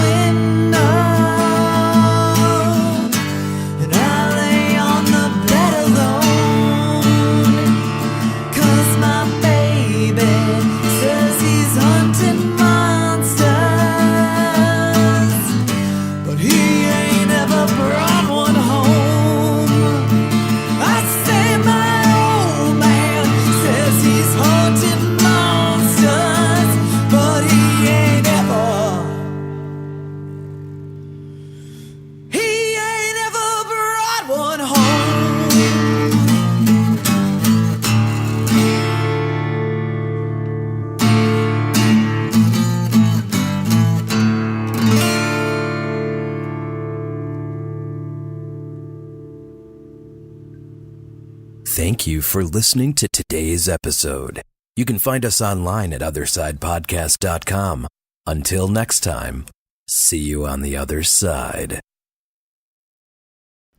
[SPEAKER 1] Thank you for listening to today's episode. You can find us online at othersidepodcast.com. Until next time, see you on the other side.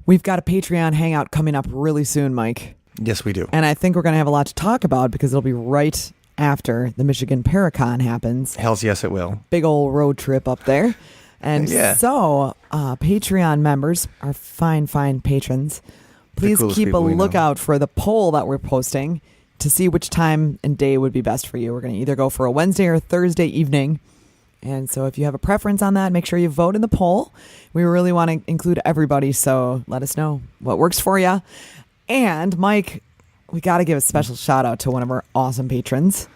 [SPEAKER 2] We've got a Patreon hangout coming up really soon, Mike.
[SPEAKER 3] Yes, we do.
[SPEAKER 2] And I think we're going to have a lot to talk about because it'll be right after the Michigan Paracon happens.
[SPEAKER 3] Hells yes, it will.
[SPEAKER 2] Big old road trip up there. And
[SPEAKER 3] yeah.
[SPEAKER 2] So Patreon members, our fine patrons, please keep a lookout for the poll that we're posting to see which time and day would be best for you. We're going to either go for a Wednesday or Thursday evening. And so if you have a preference on that, make sure you vote in the poll. We really want to include everybody, so let us know what works for you. And Mike, we got to give a special shout out to one of our awesome patrons.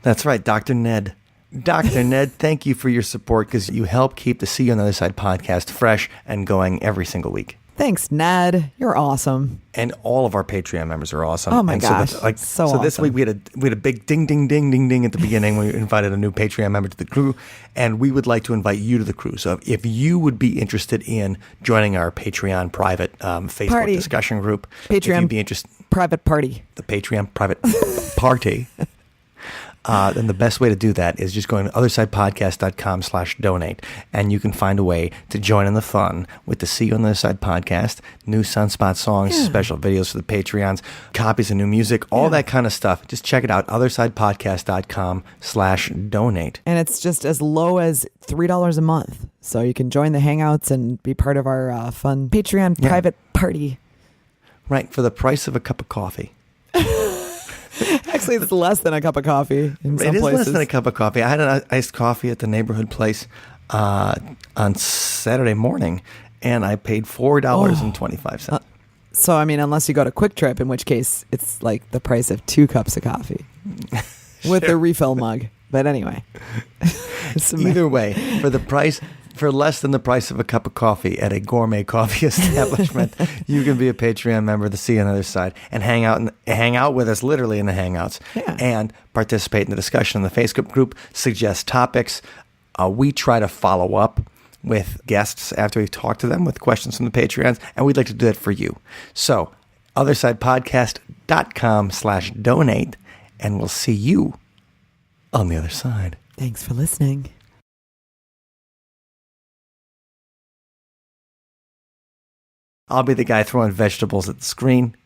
[SPEAKER 3] That's right, Dr. Ned. Dr. Ned, thank you for your support because you help keep the See You on the Other Side podcast fresh and going every single week.
[SPEAKER 2] Thanks, Ned. You're awesome.
[SPEAKER 3] And all of our Patreon members are awesome.
[SPEAKER 2] Oh my gosh,
[SPEAKER 3] so
[SPEAKER 2] awesome.
[SPEAKER 3] This week we had a big ding ding ding ding ding at the beginning. We invited a new Patreon member to the crew, and we would like to invite you to the crew. So if you would be interested in joining our Patreon private Facebook discussion group,
[SPEAKER 2] Patreon
[SPEAKER 3] if you'd be interested,
[SPEAKER 2] private party,
[SPEAKER 3] the Patreon private party. Then the best way to do that is just going to othersidepodcast.com/donate, and you can find a way to join in the fun with the See You on the Other Side podcast, new Sunspot songs, special videos for the Patreons, copies of new music, all that kind of stuff. Just check it out, othersidepodcast.com/donate.
[SPEAKER 2] And it's just as low as $3 a month. So you can join the Hangouts and be part of our fun Patreon private party.
[SPEAKER 3] Right, for the price of a cup of coffee.
[SPEAKER 2] Actually, it's less than a cup of coffee in some
[SPEAKER 3] places. It is
[SPEAKER 2] places.
[SPEAKER 3] less than a cup of coffee. I had an iced coffee at the neighborhood place on Saturday morning, and I paid $4.25.
[SPEAKER 2] So, I mean, unless you go to Quick Trip, in which case it's like the price of 2 cups of coffee with a refill mug. But anyway.
[SPEAKER 3] Either way, for the price For less than the price of a cup of coffee at a gourmet coffee establishment, you can be a Patreon member to see you on the other side and hang out with us literally in the Hangouts and participate in the discussion in the Facebook group, suggest topics. We try to follow up with guests after we've talked to them with questions from the Patreons, and we'd like to do that for you. So, othersidepodcast.com/donate, and we'll see you on the other side.
[SPEAKER 2] Thanks for listening.
[SPEAKER 3] I'll be the guy throwing vegetables at the screen.